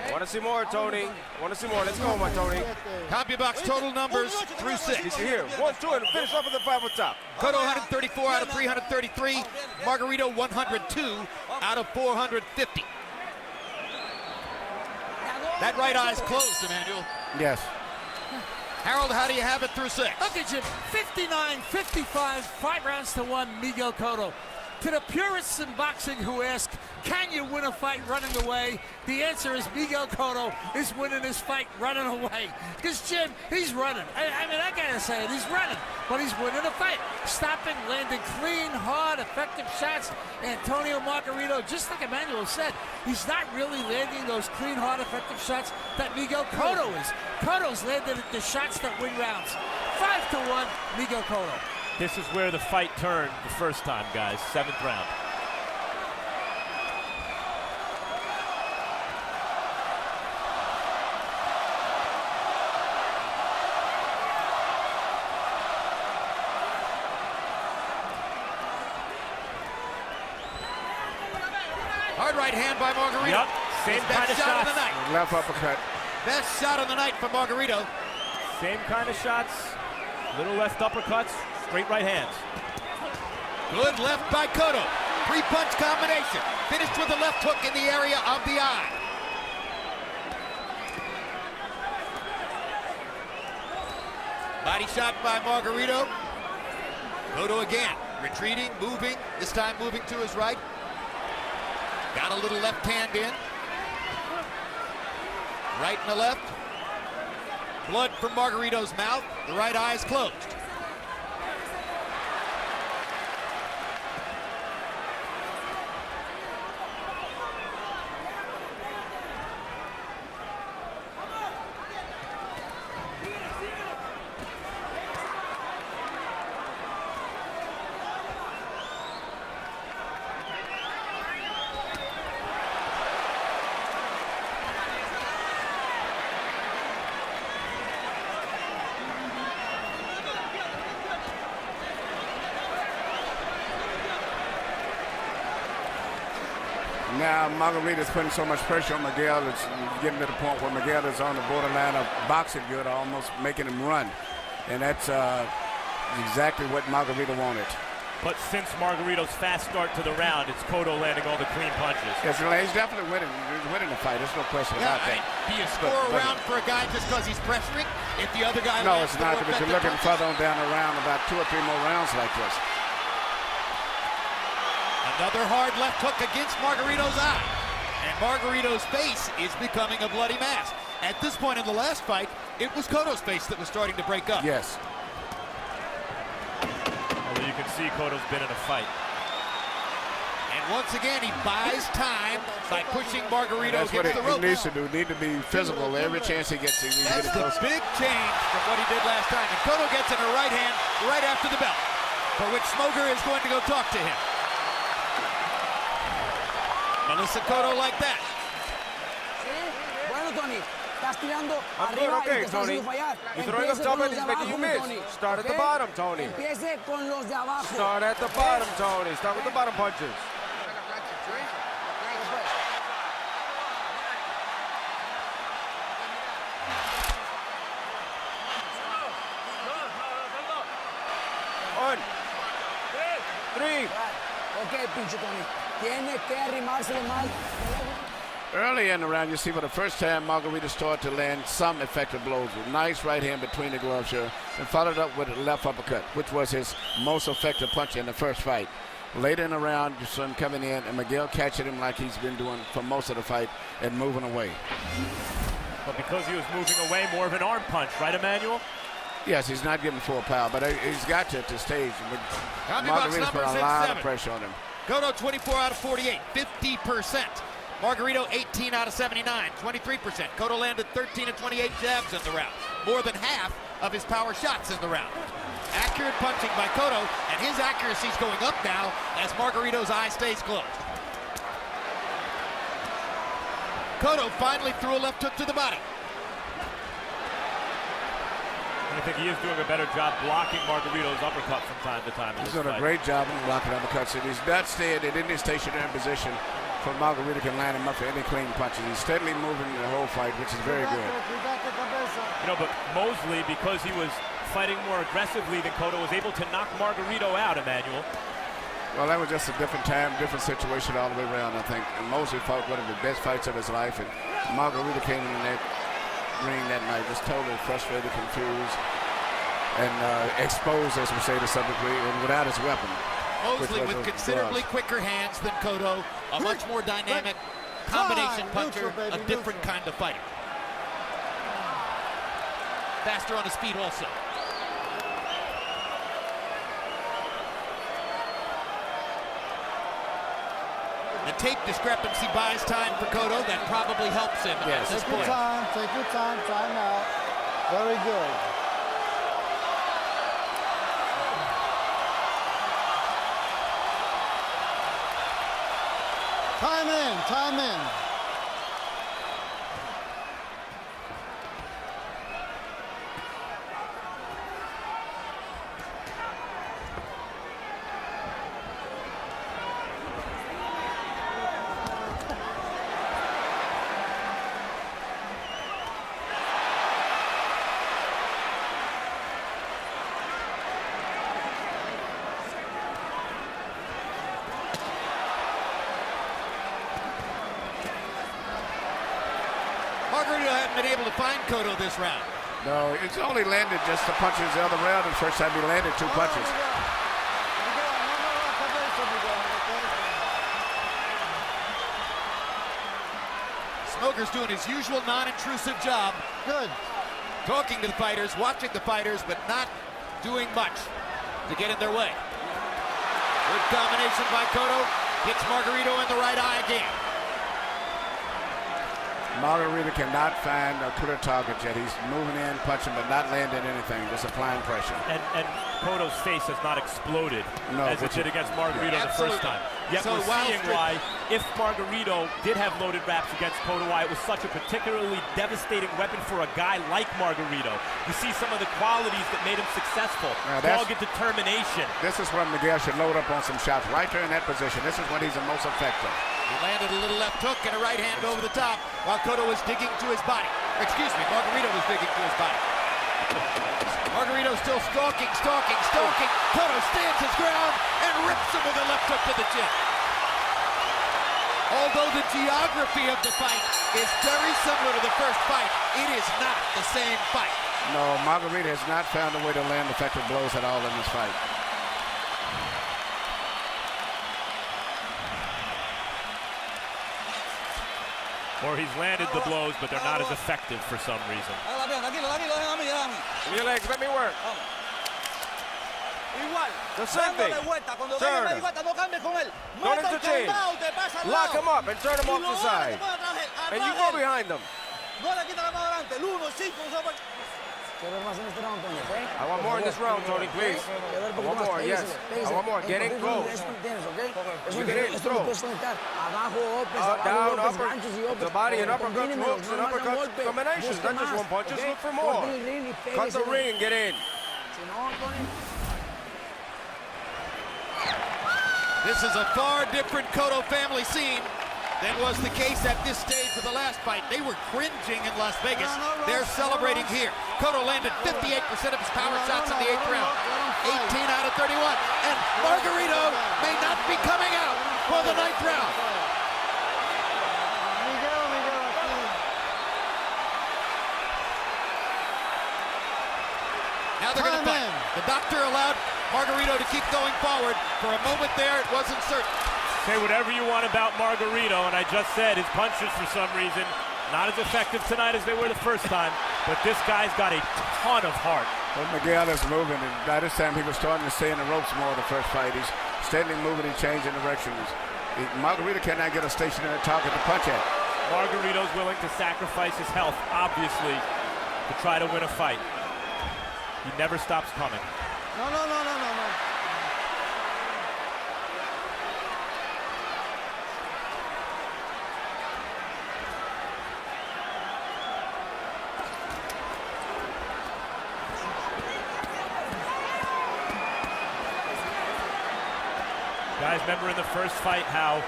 I want to see more, Tony. I want to see more. Let's go, my Tony. CompuBox total numbers through 6. He's here. 1, 2, and finish off with the 5 on top. Cotto 134 out of 333. Margarito 102 out of 450. That right eye's closed, Emmanuel. Yes. Harold, how do you have it through 6? Look at you, 59-55, 5 rounds to 1, Miguel Cotto. To the purists in boxing who ask, can you win a fight running away? The answer is Miguel Cotto is winning this fight running away. Because, Jim, he's running. I mean, I gotta say it, he's running, but he's winning the fight. Stopping, landing clean, hard, effective shots. Antonio Margarito, just like Emmanuel said, he's not really landing those clean, hard, effective shots that Miguel Cotto is. Cotto's landing the shots that win rounds. 5-1, Miguel Cotto. This is where the fight turned the first time, guys. 7th round. Hard right hand by Margarito. Yep, same His kind best of shot shots. of the night. Left uppercut. Best shot of the night for Margarito. Same kind of shots. Little left uppercuts, straight right hands. Good left by Cotto. Three-punch combination. Finished with a left hook in the area of the eye. Body shot by Margarito. Cotto again. Retreating, moving. This time moving to his right. Got a little left hand in. Right and the left. Blood from Margarito's mouth. The right eye is closed. Now Margarito's putting so much pressure on Miguel, it's getting to the point where Miguel is on the borderline of boxing good, almost making him run. And that's exactly what Margarito wanted. But since Margarito's fast start to the round, it's Cotto landing all the clean punches. Yes, he's definitely winning. He's winning the fight. There's no question about that. Be a score round for a guy just because he's pressuring. If the other guy No, lands it's not. more But you're effective looking punches. further on down the round, about 2 or 3 more rounds like this. Another hard left hook against Margarito's eye. And Margarito's face is becoming a bloody mess. At this point in the last fight, it was Cotto's face that was starting to break up. Yes. Although you can see Cotto's been in a fight. And once again, he buys time by pushing Margarito That's what against the he ropes. needs to do. Need to be physical every chance he gets. He That's get it the close. big change from what he did last time. And Cotto gets in a right hand right after the bell, for which Smoker is going to go talk to him. Melissa Cotto like that. Bueno, Tony, estás tirando I'm doing arriba y okay, te estás Tony. haciendo fallar. You're throwing up Empiece top con and los he's de making you abajo, miss. Tony. Start at the ¿Ok? bottom, Tony. Empiece con los de abajo. Start at the bottom, Tony. Start with the bottom punches. One, three. Ok, pinche Tony. Tiene que arrimárselo más. Early in the round, you see for the first time Margarito started to land some effective blows with nice right hand between the gloves here, and followed up with a left uppercut, which was his most effective punch in the first fight. Later in the round, you saw him coming in, and Miguel catching him like he's been doing for most of the fight and moving away. But because he was moving away, more of an arm punch, right, Emmanuel? Yes, he's not getting full power, but he's got to at this stage. Margarito's put a lot of pressure on him. Cotto 24 out of 48, 50%. Margarito 18 out of 79, 23%. Cotto landed 13 of 28 jabs in the round, more than half of his power shots in the round. Accurate punching by Cotto, and his accuracy's going up now as Margarito's eye stays closed. Cotto finally threw a left hook to the body. I think he is doing a better job blocking Margarito's uppercut from time to time. He's doing a great job of blocking uppercuts, and he's not staying in any stationary position for Margarito can line him up for any clean punches. He's steadily moving the whole fight, which is very good. You know, but Mosley, because he was fighting more aggressively than Cotto, was able to knock Margarito out, Emmanuel. Well, that was just a different time, different situation all the way around, I think. And Mosley fought one of the best fights of his life, and Margarito came in that ring that night just totally frustrated, confused, and exposed, as we say to some degree, and without his weapon. Mosley with considerably quicker hands than Cotto, a much more dynamic combination puncher, a different kind of fighter. Faster on his feet also. The tape discrepancy buys time for Cotto. That probably helps him at this point. Take your time, time out. Very good. Time in, time in. been able to find Cotto this round. No, it's only landed just the punches the other round. The first time he landed 2 punches. Smoker's doing his usual non-intrusive job. Good. Talking to the fighters, watching the fighters, but not doing much to get in their way. Good combination by Cotto. Hits Margarito in the right eye again. Margarito cannot find a clear target yet. He's moving in, punching, but not landing anything. Just applying pressure. And Cotto's face has not exploded as it did against Margarito the first time. Yet So we're seeing why, if Margarito did have loaded wraps against Cotto, why it was such a particularly devastating weapon for a guy like Margarito. You see some of the qualities that made him successful. Dogged determination. This is when Miguel should load up on some shots right there in that position. This is when he's the most effective. He landed a little left hook and a right hand over the top while Cotto was digging to his body. Excuse me, Margarito was digging to his body. Margarito still stalking. Cotto stands his ground and rips him with a left hook to the chin. Although the geography of the fight is very similar to the first fight, it is not the same fight. No, Margarito has not found a way to land effective blows at all in this fight. Or he's landed the blows, but they're not as effective for some reason. Give me your legs, let me work. Igual. The same thing. Turn. Don't interchange. Lock him up and turn him off the side. And you go behind them. I want more in this round, Tony, please. I want more, yes. I want more. Get in close. You get in, throw. Down, upper, the body, and uppercuts, hooks, and uppercuts, combinations. Not just one punch, just look for more. Cut the ring and get in. This is a far different Cotto family scene than was the case at this stage of the last fight. They were cringing in Las Vegas. They're celebrating here. Cotto landed 58% of his power shots in the 8th round. 18 out of 31. And Margarito may not be coming out for the 9th round. Now they're going to fight. The doctor allowed Margarito to keep going forward. For a moment there, it wasn't certain. Say whatever you want about Margarito, and I just said his punches, for some reason, not as effective tonight as they were the first time, but this guy's got a ton of heart. Well, Miguel is moving, and by this time he was starting to stay in the ropes more the first fight. He's steadily moving and changing directions. Margarito cannot get a stationary target to punch at. Margarito's willing to sacrifice his health, obviously, to try to win a fight. He never stops coming. No. Guys, remember in the first fight how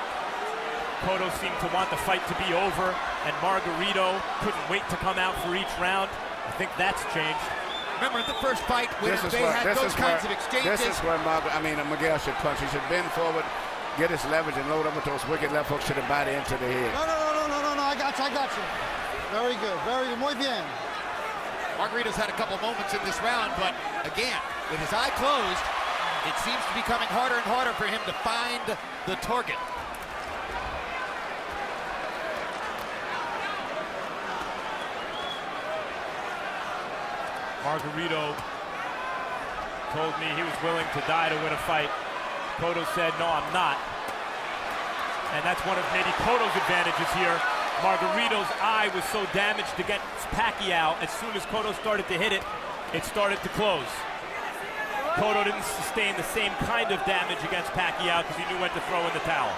Cotto seemed to want the fight to be over and Margarito couldn't wait to come out for each round? I think that's changed. Remember the first fight when they had those kinds of exchanges? This is where Miguel should punch. He should bend forward, get his leverage, and load up with those wicked left hooks to the body into the head. No, I got you. Very good, muy bien. Margarito's had a couple moments in this round, but again, with his eye closed, it seems to be becoming harder and harder for him to find the target. Margarito told me he was willing to die to win a fight. Cotto said, no, I'm not. And that's one of maybe Cotto's advantages here. Margarito's eye was so damaged against Pacquiao, as soon as Cotto started to hit it, it started to close. Cotto didn't sustain the same kind of damage against Pacquiao because he knew when to throw in the towel.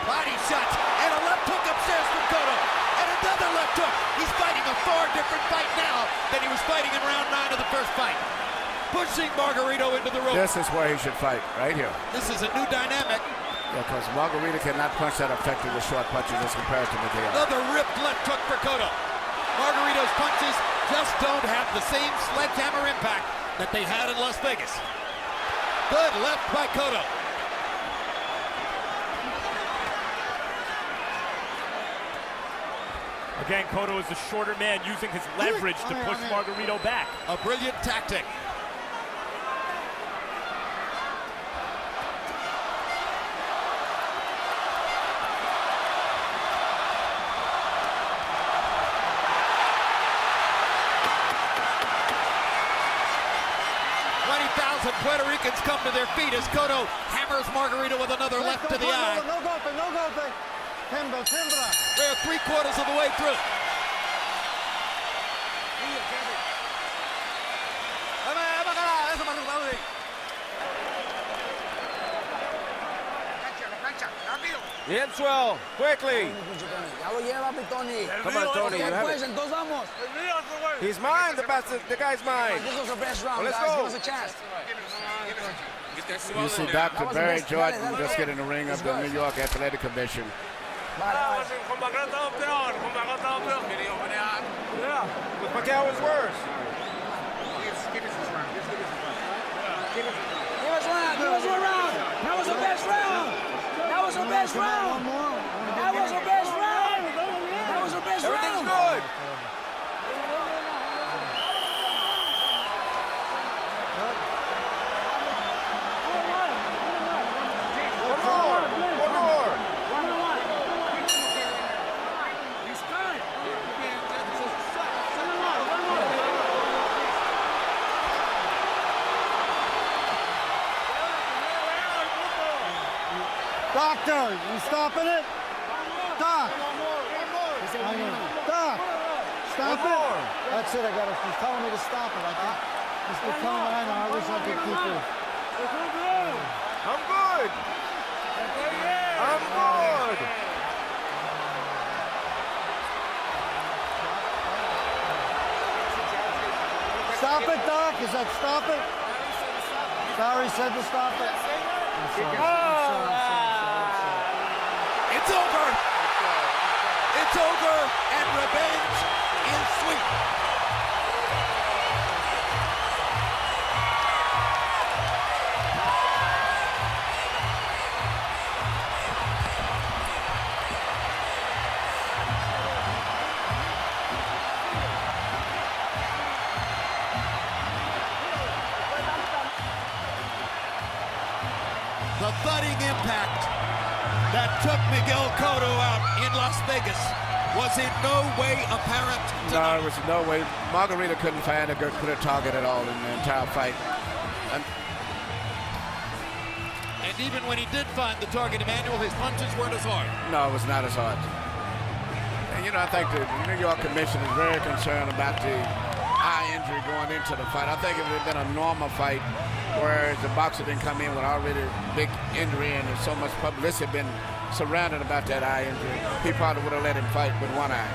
Body shot and a left hook upstairs from Cotto. And another left hook. He's fighting a far different fight now than he was fighting in round 9 of the first fight. Pushing Margarito into the ropes. This is where he should fight, right here. This is a new dynamic. Yeah, because Margarito cannot punch that effective with short punches as compared to Miguel. Another ripped left hook for Cotto. Margarito's punches just don't have the same sledgehammer impact that they had in Las Vegas. Good left by Cotto. Again, Cotto is the shorter man using his leverage to push Margarito back. A brilliant tactic. Puerto Ricans come to their feet as Cotto hammers Margarito with another left to the eye. No golpe, no golpe. Timbra, timbra. They're 3/4 of the way through. Bien, quickly. Ya lo lleva, Tony. Come on, Tony. You have it. Entonces vamos. He's mine. The guy's mine. This was the best round, Well, let's guys. go. Give us a chance. You see Dr. Barry Jordan just get in the ring of the New York Athletic Commission. Yeah, with Miguel was worse. Give us one round. That was the best round. That was the best round. That was the best round. That was the best round. Everything's good. Doctor, you stopping it? Doc. Doc. Stop it. That's it. I got it. He's telling me to stop it. I think. He's telling me. I know. I wish I could keep it. I'm good. I'm good. Stop it, Doc. Is that stop it? Sorry, said to stop it. It's over. It's over, and revenge is sweet. The thudding impact that took Miguel Cotto out in Las Vegas was in no way apparent tonight. No, there was no way. Margarito couldn't find a good clear target at all in the entire fight. And even when he did find the target, Emmanuel, his punches weren't as hard. No, it was not as hard. And, you know, I think the New York Commission is very concerned about the eye injury going into the fight. I think if it had been a normal fight, whereas the boxer didn't come in with already big injury and there's so much publicity been surrounded about that eye injury, he probably would have let him fight with one eye.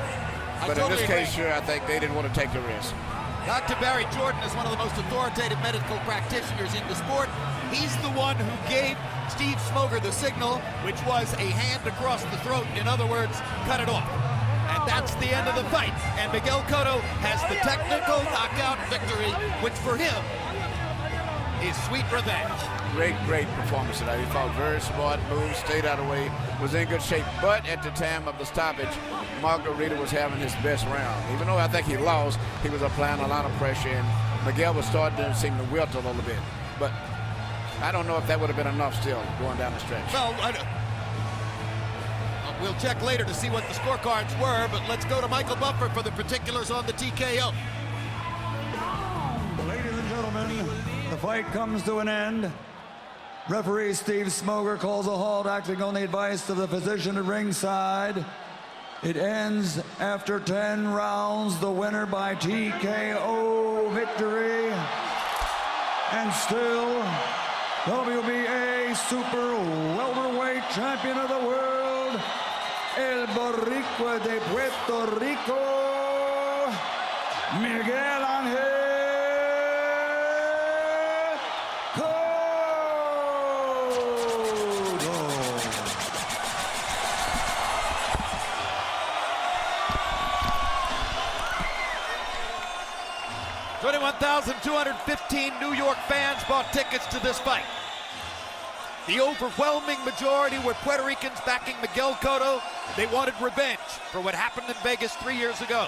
But in this case, sure, I think they didn't want to take the risk. Dr. Barry Jordan is one of the most authoritative medical practitioners in the sport. He's the one who gave Steve Smoger the signal, which was a hand across the throat. In other words, cut it off. And that's the end of the fight. And Miguel Cotto has the technical knockout victory, which for him is sweet revenge. Great performance tonight. He fought very smart, moved, stayed out of the way, was in good shape. But at the time of the stoppage, Margarito was having his best round. Even though I think he lost, he was applying a lot of pressure, and Miguel was starting to seem to wilt a little bit. But I don't know if that would have been enough still going down the stretch. Well, we'll check later to see what the scorecards were, but let's go to Michael Buffer for the particulars on the TKO. Ladies and gentlemen, the fight comes to an end. Referee Steve Smoger calls a halt, acting on the advice of the physician at ringside. It ends after 10 rounds. The winner by TKO victory. And still, WBA Super Welterweight Champion of the World, El Boricua de Puerto Rico, Miguel Ángel Cotto. $21,215 New York fans bought tickets to this fight. The overwhelming majority were Puerto Ricans backing Miguel Cotto. They wanted revenge for what happened in Vegas 3 years ago.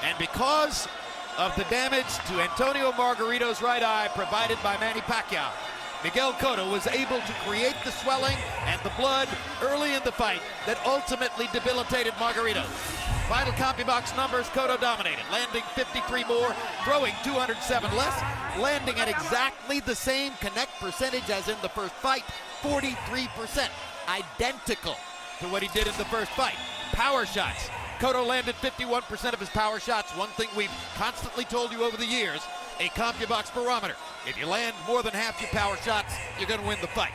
And because of the damage to Antonio Margarito's right eye provided by Manny Pacquiao, Miguel Cotto was able to create the swelling and the blood early in the fight that ultimately debilitated Margarito. Final CompuBox numbers, Cotto dominated, landing 53 more, throwing 207 less, landing at exactly the same connect percentage as in the first fight, 43%, identical to what he did in the first fight. Power shots, Cotto landed 51% of his power shots, one thing we've constantly told you over the years, a CompuBox barometer. If you land more than half your power shots, you're going to win the fight.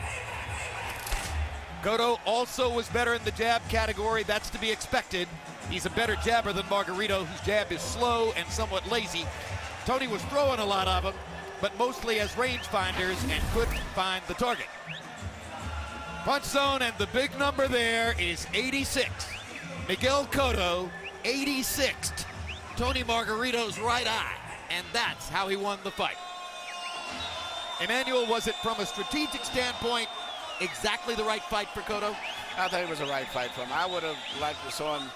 Cotto also was better in the jab category. That's to be expected. He's a better jabber than Margarito, whose jab is slow and somewhat lazy. Tony was throwing a lot of them, but mostly as rangefinders and couldn't find the target. Punch zone, and the big number there is 86. Miguel Cotto, 86th. Tony Margarito's right eye, and that's how he won the fight. Emmanuel, was it from a strategic standpoint exactly the right fight for Cotto? I think it was the right fight for him. I would have liked to saw him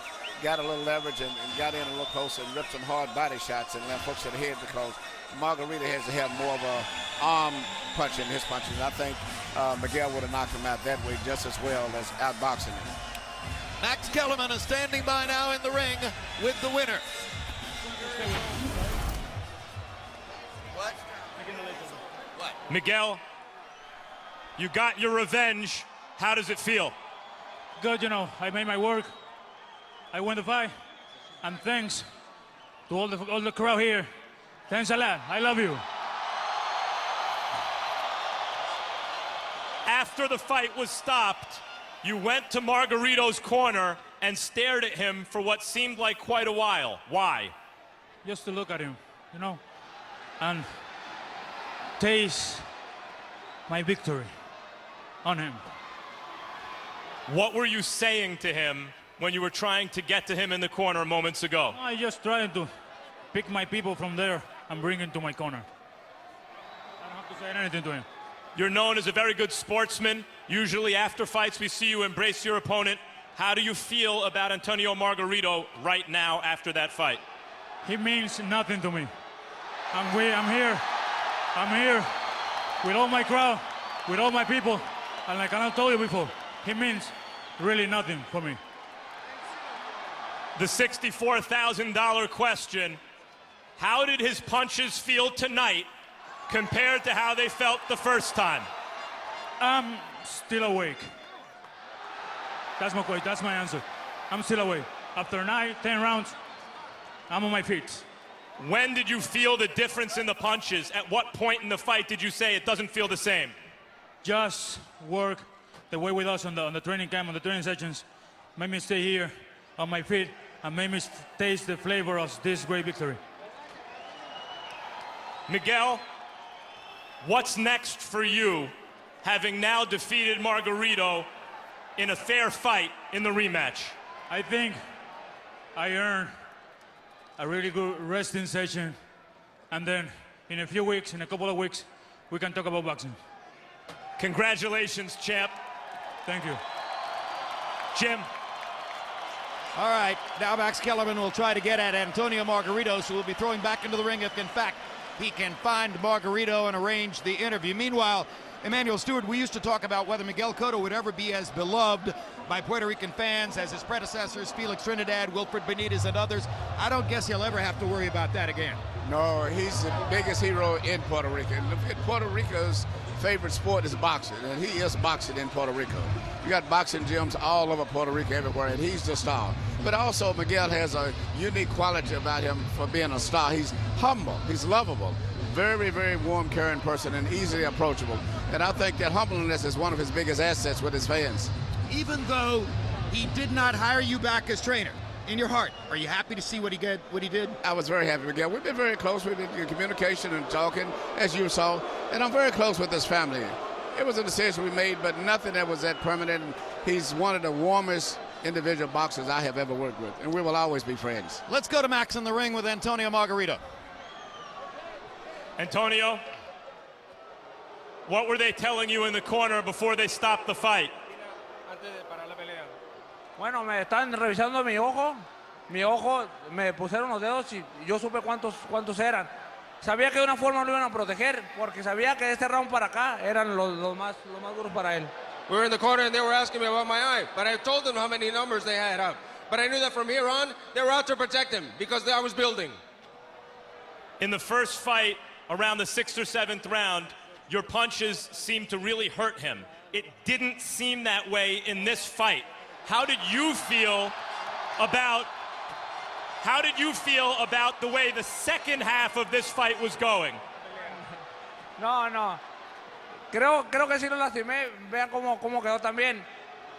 got a little leverage and got in a little closer and ripped some hard body shots and then folks to the head, because Margarito has to have more of a arm punch in his punches. I think Miguel would have knocked him out that way just as well as outboxing him. Max Kellerman is standing by now in the ring with the winner. What? Miguel, you got your revenge. How does it feel? Good, you know, I made my work. I won the fight. And thanks to all the crowd here. Thanks a lot. I love you. After the fight was stopped, you went to Margarito's corner and stared at him for what seemed like quite a while. Why? Just to look at him, you know, and taste my victory on him. What were you saying to him when you were trying to get to him in the corner moments ago? I just trying to pick my people from there and bring him to my corner. I don't have to say anything to him. You're known as a very good sportsman. Usually after fights, we see you embrace your opponent. How do you feel about Antonio Margarito right now after that fight? He means nothing to me. I'm here with all my crowd, with all my people. And like I told you before, he means really nothing for me. The $64,000 question, how did his punches feel tonight compared to how they felt the first time? I'm still awake. That's my answer. I'm still awake. After 10 rounds, I'm on my feet. When did you feel the difference in the punches? At what point in the fight did you say it doesn't feel the same? Just work the way with us on the training camp, on the training sessions. Made me stay here on my feet and made me taste the flavor of this great victory. Miguel, what's next for you, having now defeated Margarito in a fair fight in the rematch? I think I earned a really good resting session, and then in a couple of weeks, we can talk about boxing. Congratulations, champ. Thank you. Jim. All right, now Max Kellerman will try to get at Antonio Margarito, so we'll be throwing back into the ring if, in fact, he can find Margarito and arrange the interview. Meanwhile, Emmanuel Stewart, we used to talk about whether Miguel Cotto would ever be as beloved by Puerto Rican fans as his predecessors, Felix Trinidad, Wilfred Benitez, and others. I don't guess he'll ever have to worry about that again. No, he's the biggest hero in Puerto Rico. And Puerto Rico's favorite sport is boxing, and he is boxing in Puerto Rico. You got boxing gyms all over Puerto Rico, everywhere, and he's the star. But also, Miguel has a unique quality about him for being a star. He's humble, he's lovable, very, very warm, caring person, and easily approachable. And I think that humbleness is one of his biggest assets with his fans. Even though he did not hire you back as trainer, in your heart, are you happy to see what he did? I was very happy, Miguel. We've been very close with the communication and talking, as you saw, and I'm very close with his family. It was a decision we made, but nothing that was that permanent. He's one of the warmest individual boxers I have ever worked with, and we will always be friends. Let's go to Max in the ring with Antonio Margarito. Antonio, what were they telling you in the corner before they stopped the fight? Bueno, me están revisando mi ojo. Mi ojo, me pusieron los dedos y yo supe cuántos eran. Sabía que de una forma lo iban a proteger porque sabía que de este round para acá eran los más duros para él. We were in the corner and they were asking me about my eye, but I told them how many numbers they had up. But I knew that from here on, they were out to protect him because I was building. In the first fight, around the 6th or 7th round, your punches seemed to really hurt him. It didn't seem that way in this fight. How did you feel about the way the second half of this fight was going? No. Creo que sí lo lastimé. Vea cómo quedó también.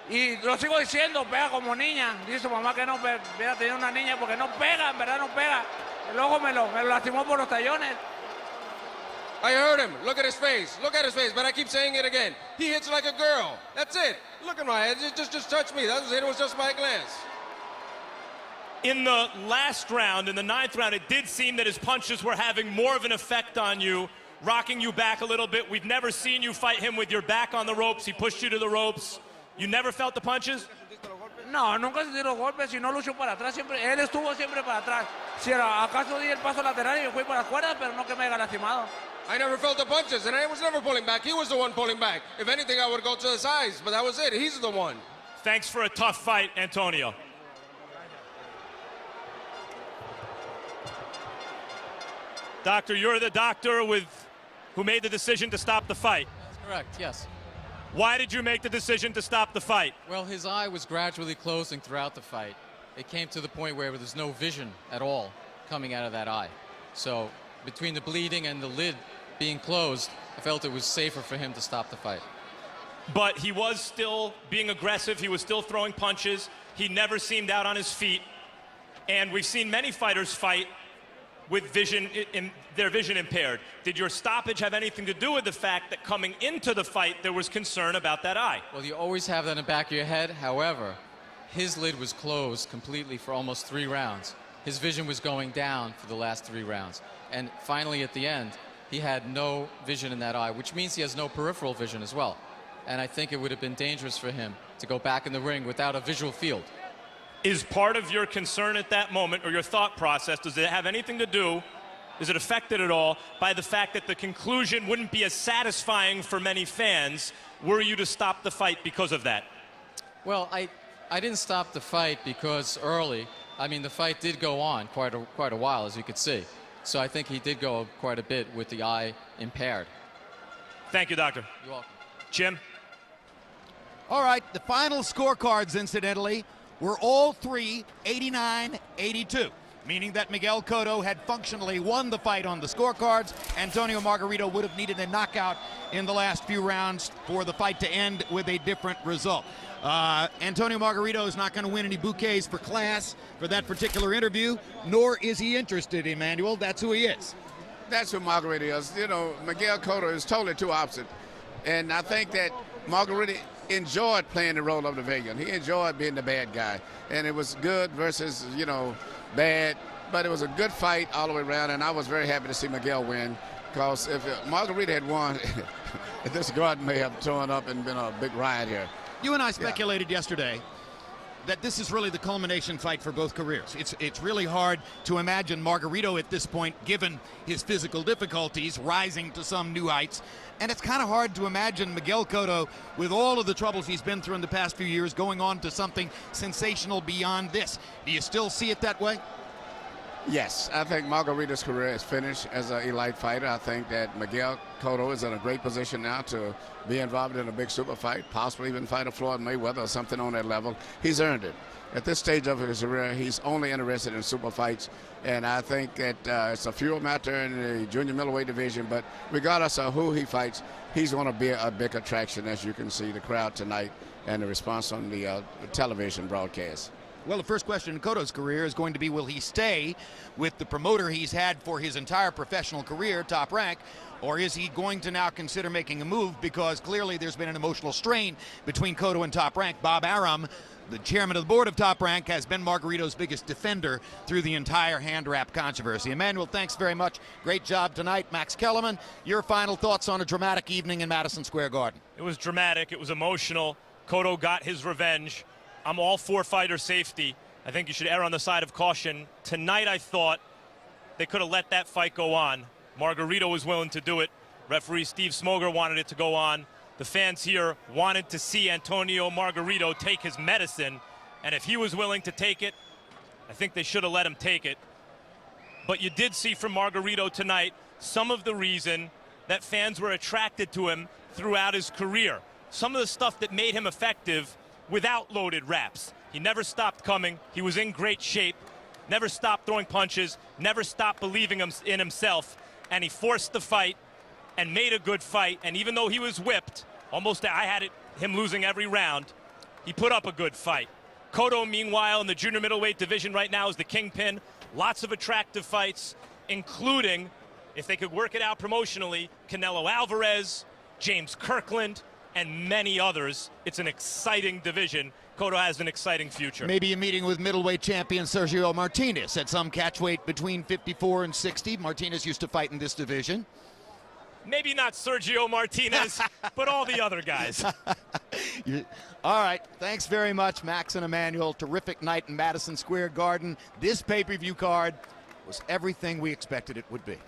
Y lo sigo diciendo, pega como niña. Dice su mamá que no hubiera tenido una niña porque no pega, en verdad no pega. El ojo me lo lastimó por los tallones. I heard him. Look at his face. Look at his face. But I keep saying it again. He hits like a girl. That's it. Look at my head. Just touch me. That was it. It was just my glance. In the last round, in the 9th round, it did seem that his punches were having more of an effect on you, rocking you back a little bit. We've never seen you fight him with your back on the ropes. He pushed you to the ropes. You never felt the punches? No, nunca sentí los golpes. Si no luchó para atrás, él estuvo siempre para atrás. Si era, acaso di el paso lateral y me fui para afuera, pero no que me haya lastimado. I never felt the punches, and I was never pulling back. He was the one pulling back. If anything, I would go to the sides, but that was it. He's the one. Thanks for a tough fight, Antonio. Doctor, you're the doctor who made the decision to stop the fight. That's correct, yes. Why did you make the decision to stop the fight? Well, his eye was gradually closing throughout the fight. It came to the point where there's no vision at all coming out of that eye. So between the bleeding and the lid being closed, I felt it was safer for him to stop the fight. But he was still being aggressive. He was still throwing punches. He never seemed out on his feet. And we've seen many fighters fight with their vision impaired. Did your stoppage have anything to do with the fact that coming into the fight there was concern about that eye? Well, you always have that in the back of your head. However, his lid was closed completely for almost 3 rounds. His vision was going down for the last 3 rounds. And finally, at the end, he had no vision in that eye, which means he has no peripheral vision as well. And I think it would have been dangerous for him to go back in the ring without a visual field. Is part of your concern at that moment, or your thought process, does it have anything to do, is it affected at all by the fact that the conclusion wouldn't be as satisfying for many fans were you to stop the fight because of that? Well, I didn't stop the fight because early, I mean, the fight did go on quite a while, as you could see. So I think he did go quite a bit with the eye impaired. Thank you, Doctor. You're welcome. Jim? All right, the final scorecards, incidentally, were all three 89-82, meaning that Miguel Cotto had functionally won the fight on the scorecards. Antonio Margarito would have needed a knockout in the last few rounds for the fight to end with a different result. Antonio Margarito is not going to win any bouquets for class for that particular interview, nor is he interested, Emmanuel. That's who he is. That's who Margarito is. You know, Miguel Cotto is totally too opposite. And I think that Margarito enjoyed playing the role of the villain. He enjoyed being the bad guy. And it was good versus, you know, bad. But it was a good fight all the way around, and I was very happy to see Miguel win. Because if Margarito had won, this garden may have torn up and been a big riot here. You and I speculated yesterday that this is really the culmination fight for both careers. It's really hard to imagine Margarito at this point, given his physical difficulties, rising to some new heights. And it's kind of hard to imagine Miguel Cotto, with all of the troubles he's been through in the past few years, going on to something sensational beyond this. Do you still see it that way? Yes, I think Margarito's career is finished as an elite fighter. I think that Miguel Cotto is in a great position now to be involved in a big super fight, possibly even fight a Floyd Mayweather or something on that level. He's earned it. At this stage of his career, he's only interested in super fights, and I think that it's a few matter in the junior middleweight division, but regardless of who he fights, he's going to be a big attraction, as you can see the crowd tonight and the response on the television broadcast. Well, the first question in Cotto's career is going to be, will he stay with the promoter he's had for his entire professional career, Top Rank, or is he going to now consider making a move? Because clearly there's been an emotional strain between Cotto and Top Rank. Bob Arum, the chairman of the board of Top Rank, has been Margarito's biggest defender through the entire hand wrap controversy. Emmanuel, thanks very much. Great job tonight. Max Kellerman, your final thoughts on a dramatic evening in Madison Square Garden? It was dramatic. It was emotional. Cotto got his revenge. I'm all for fighter safety. I think you should err on the side of caution. Tonight, I thought they could have let that fight go on. Margarito was willing to do it. Referee Steve Smoger wanted it to go on. The fans here wanted to see Antonio Margarito take his medicine, and if he was willing to take it, I think they should have let him take it. But you did see from Margarito tonight some of the reason that fans were attracted to him throughout his career. Some of the stuff that made him effective without loaded wraps. He never stopped coming. He was in great shape, never stopped throwing punches, never stopped believing in himself, and he forced the fight and made a good fight. And even though he was whipped, almost I had him losing every round, he put up a good fight. Cotto, meanwhile, in the junior middleweight division right now is the kingpin. Lots of attractive fights, including, if they could work it out promotionally, Canelo Alvarez, James Kirkland, and many others. It's an exciting division. Cotto has an exciting future. Maybe a meeting with middleweight champion Sergio Martinez at some catchweight between 54 and 60. Martinez used to fight in this division. Maybe not Sergio Martinez, but all the other guys. All right. Thanks very much, Max and Emmanuel. Terrific night in Madison Square Garden. This pay-per-view card was everything we expected it would be.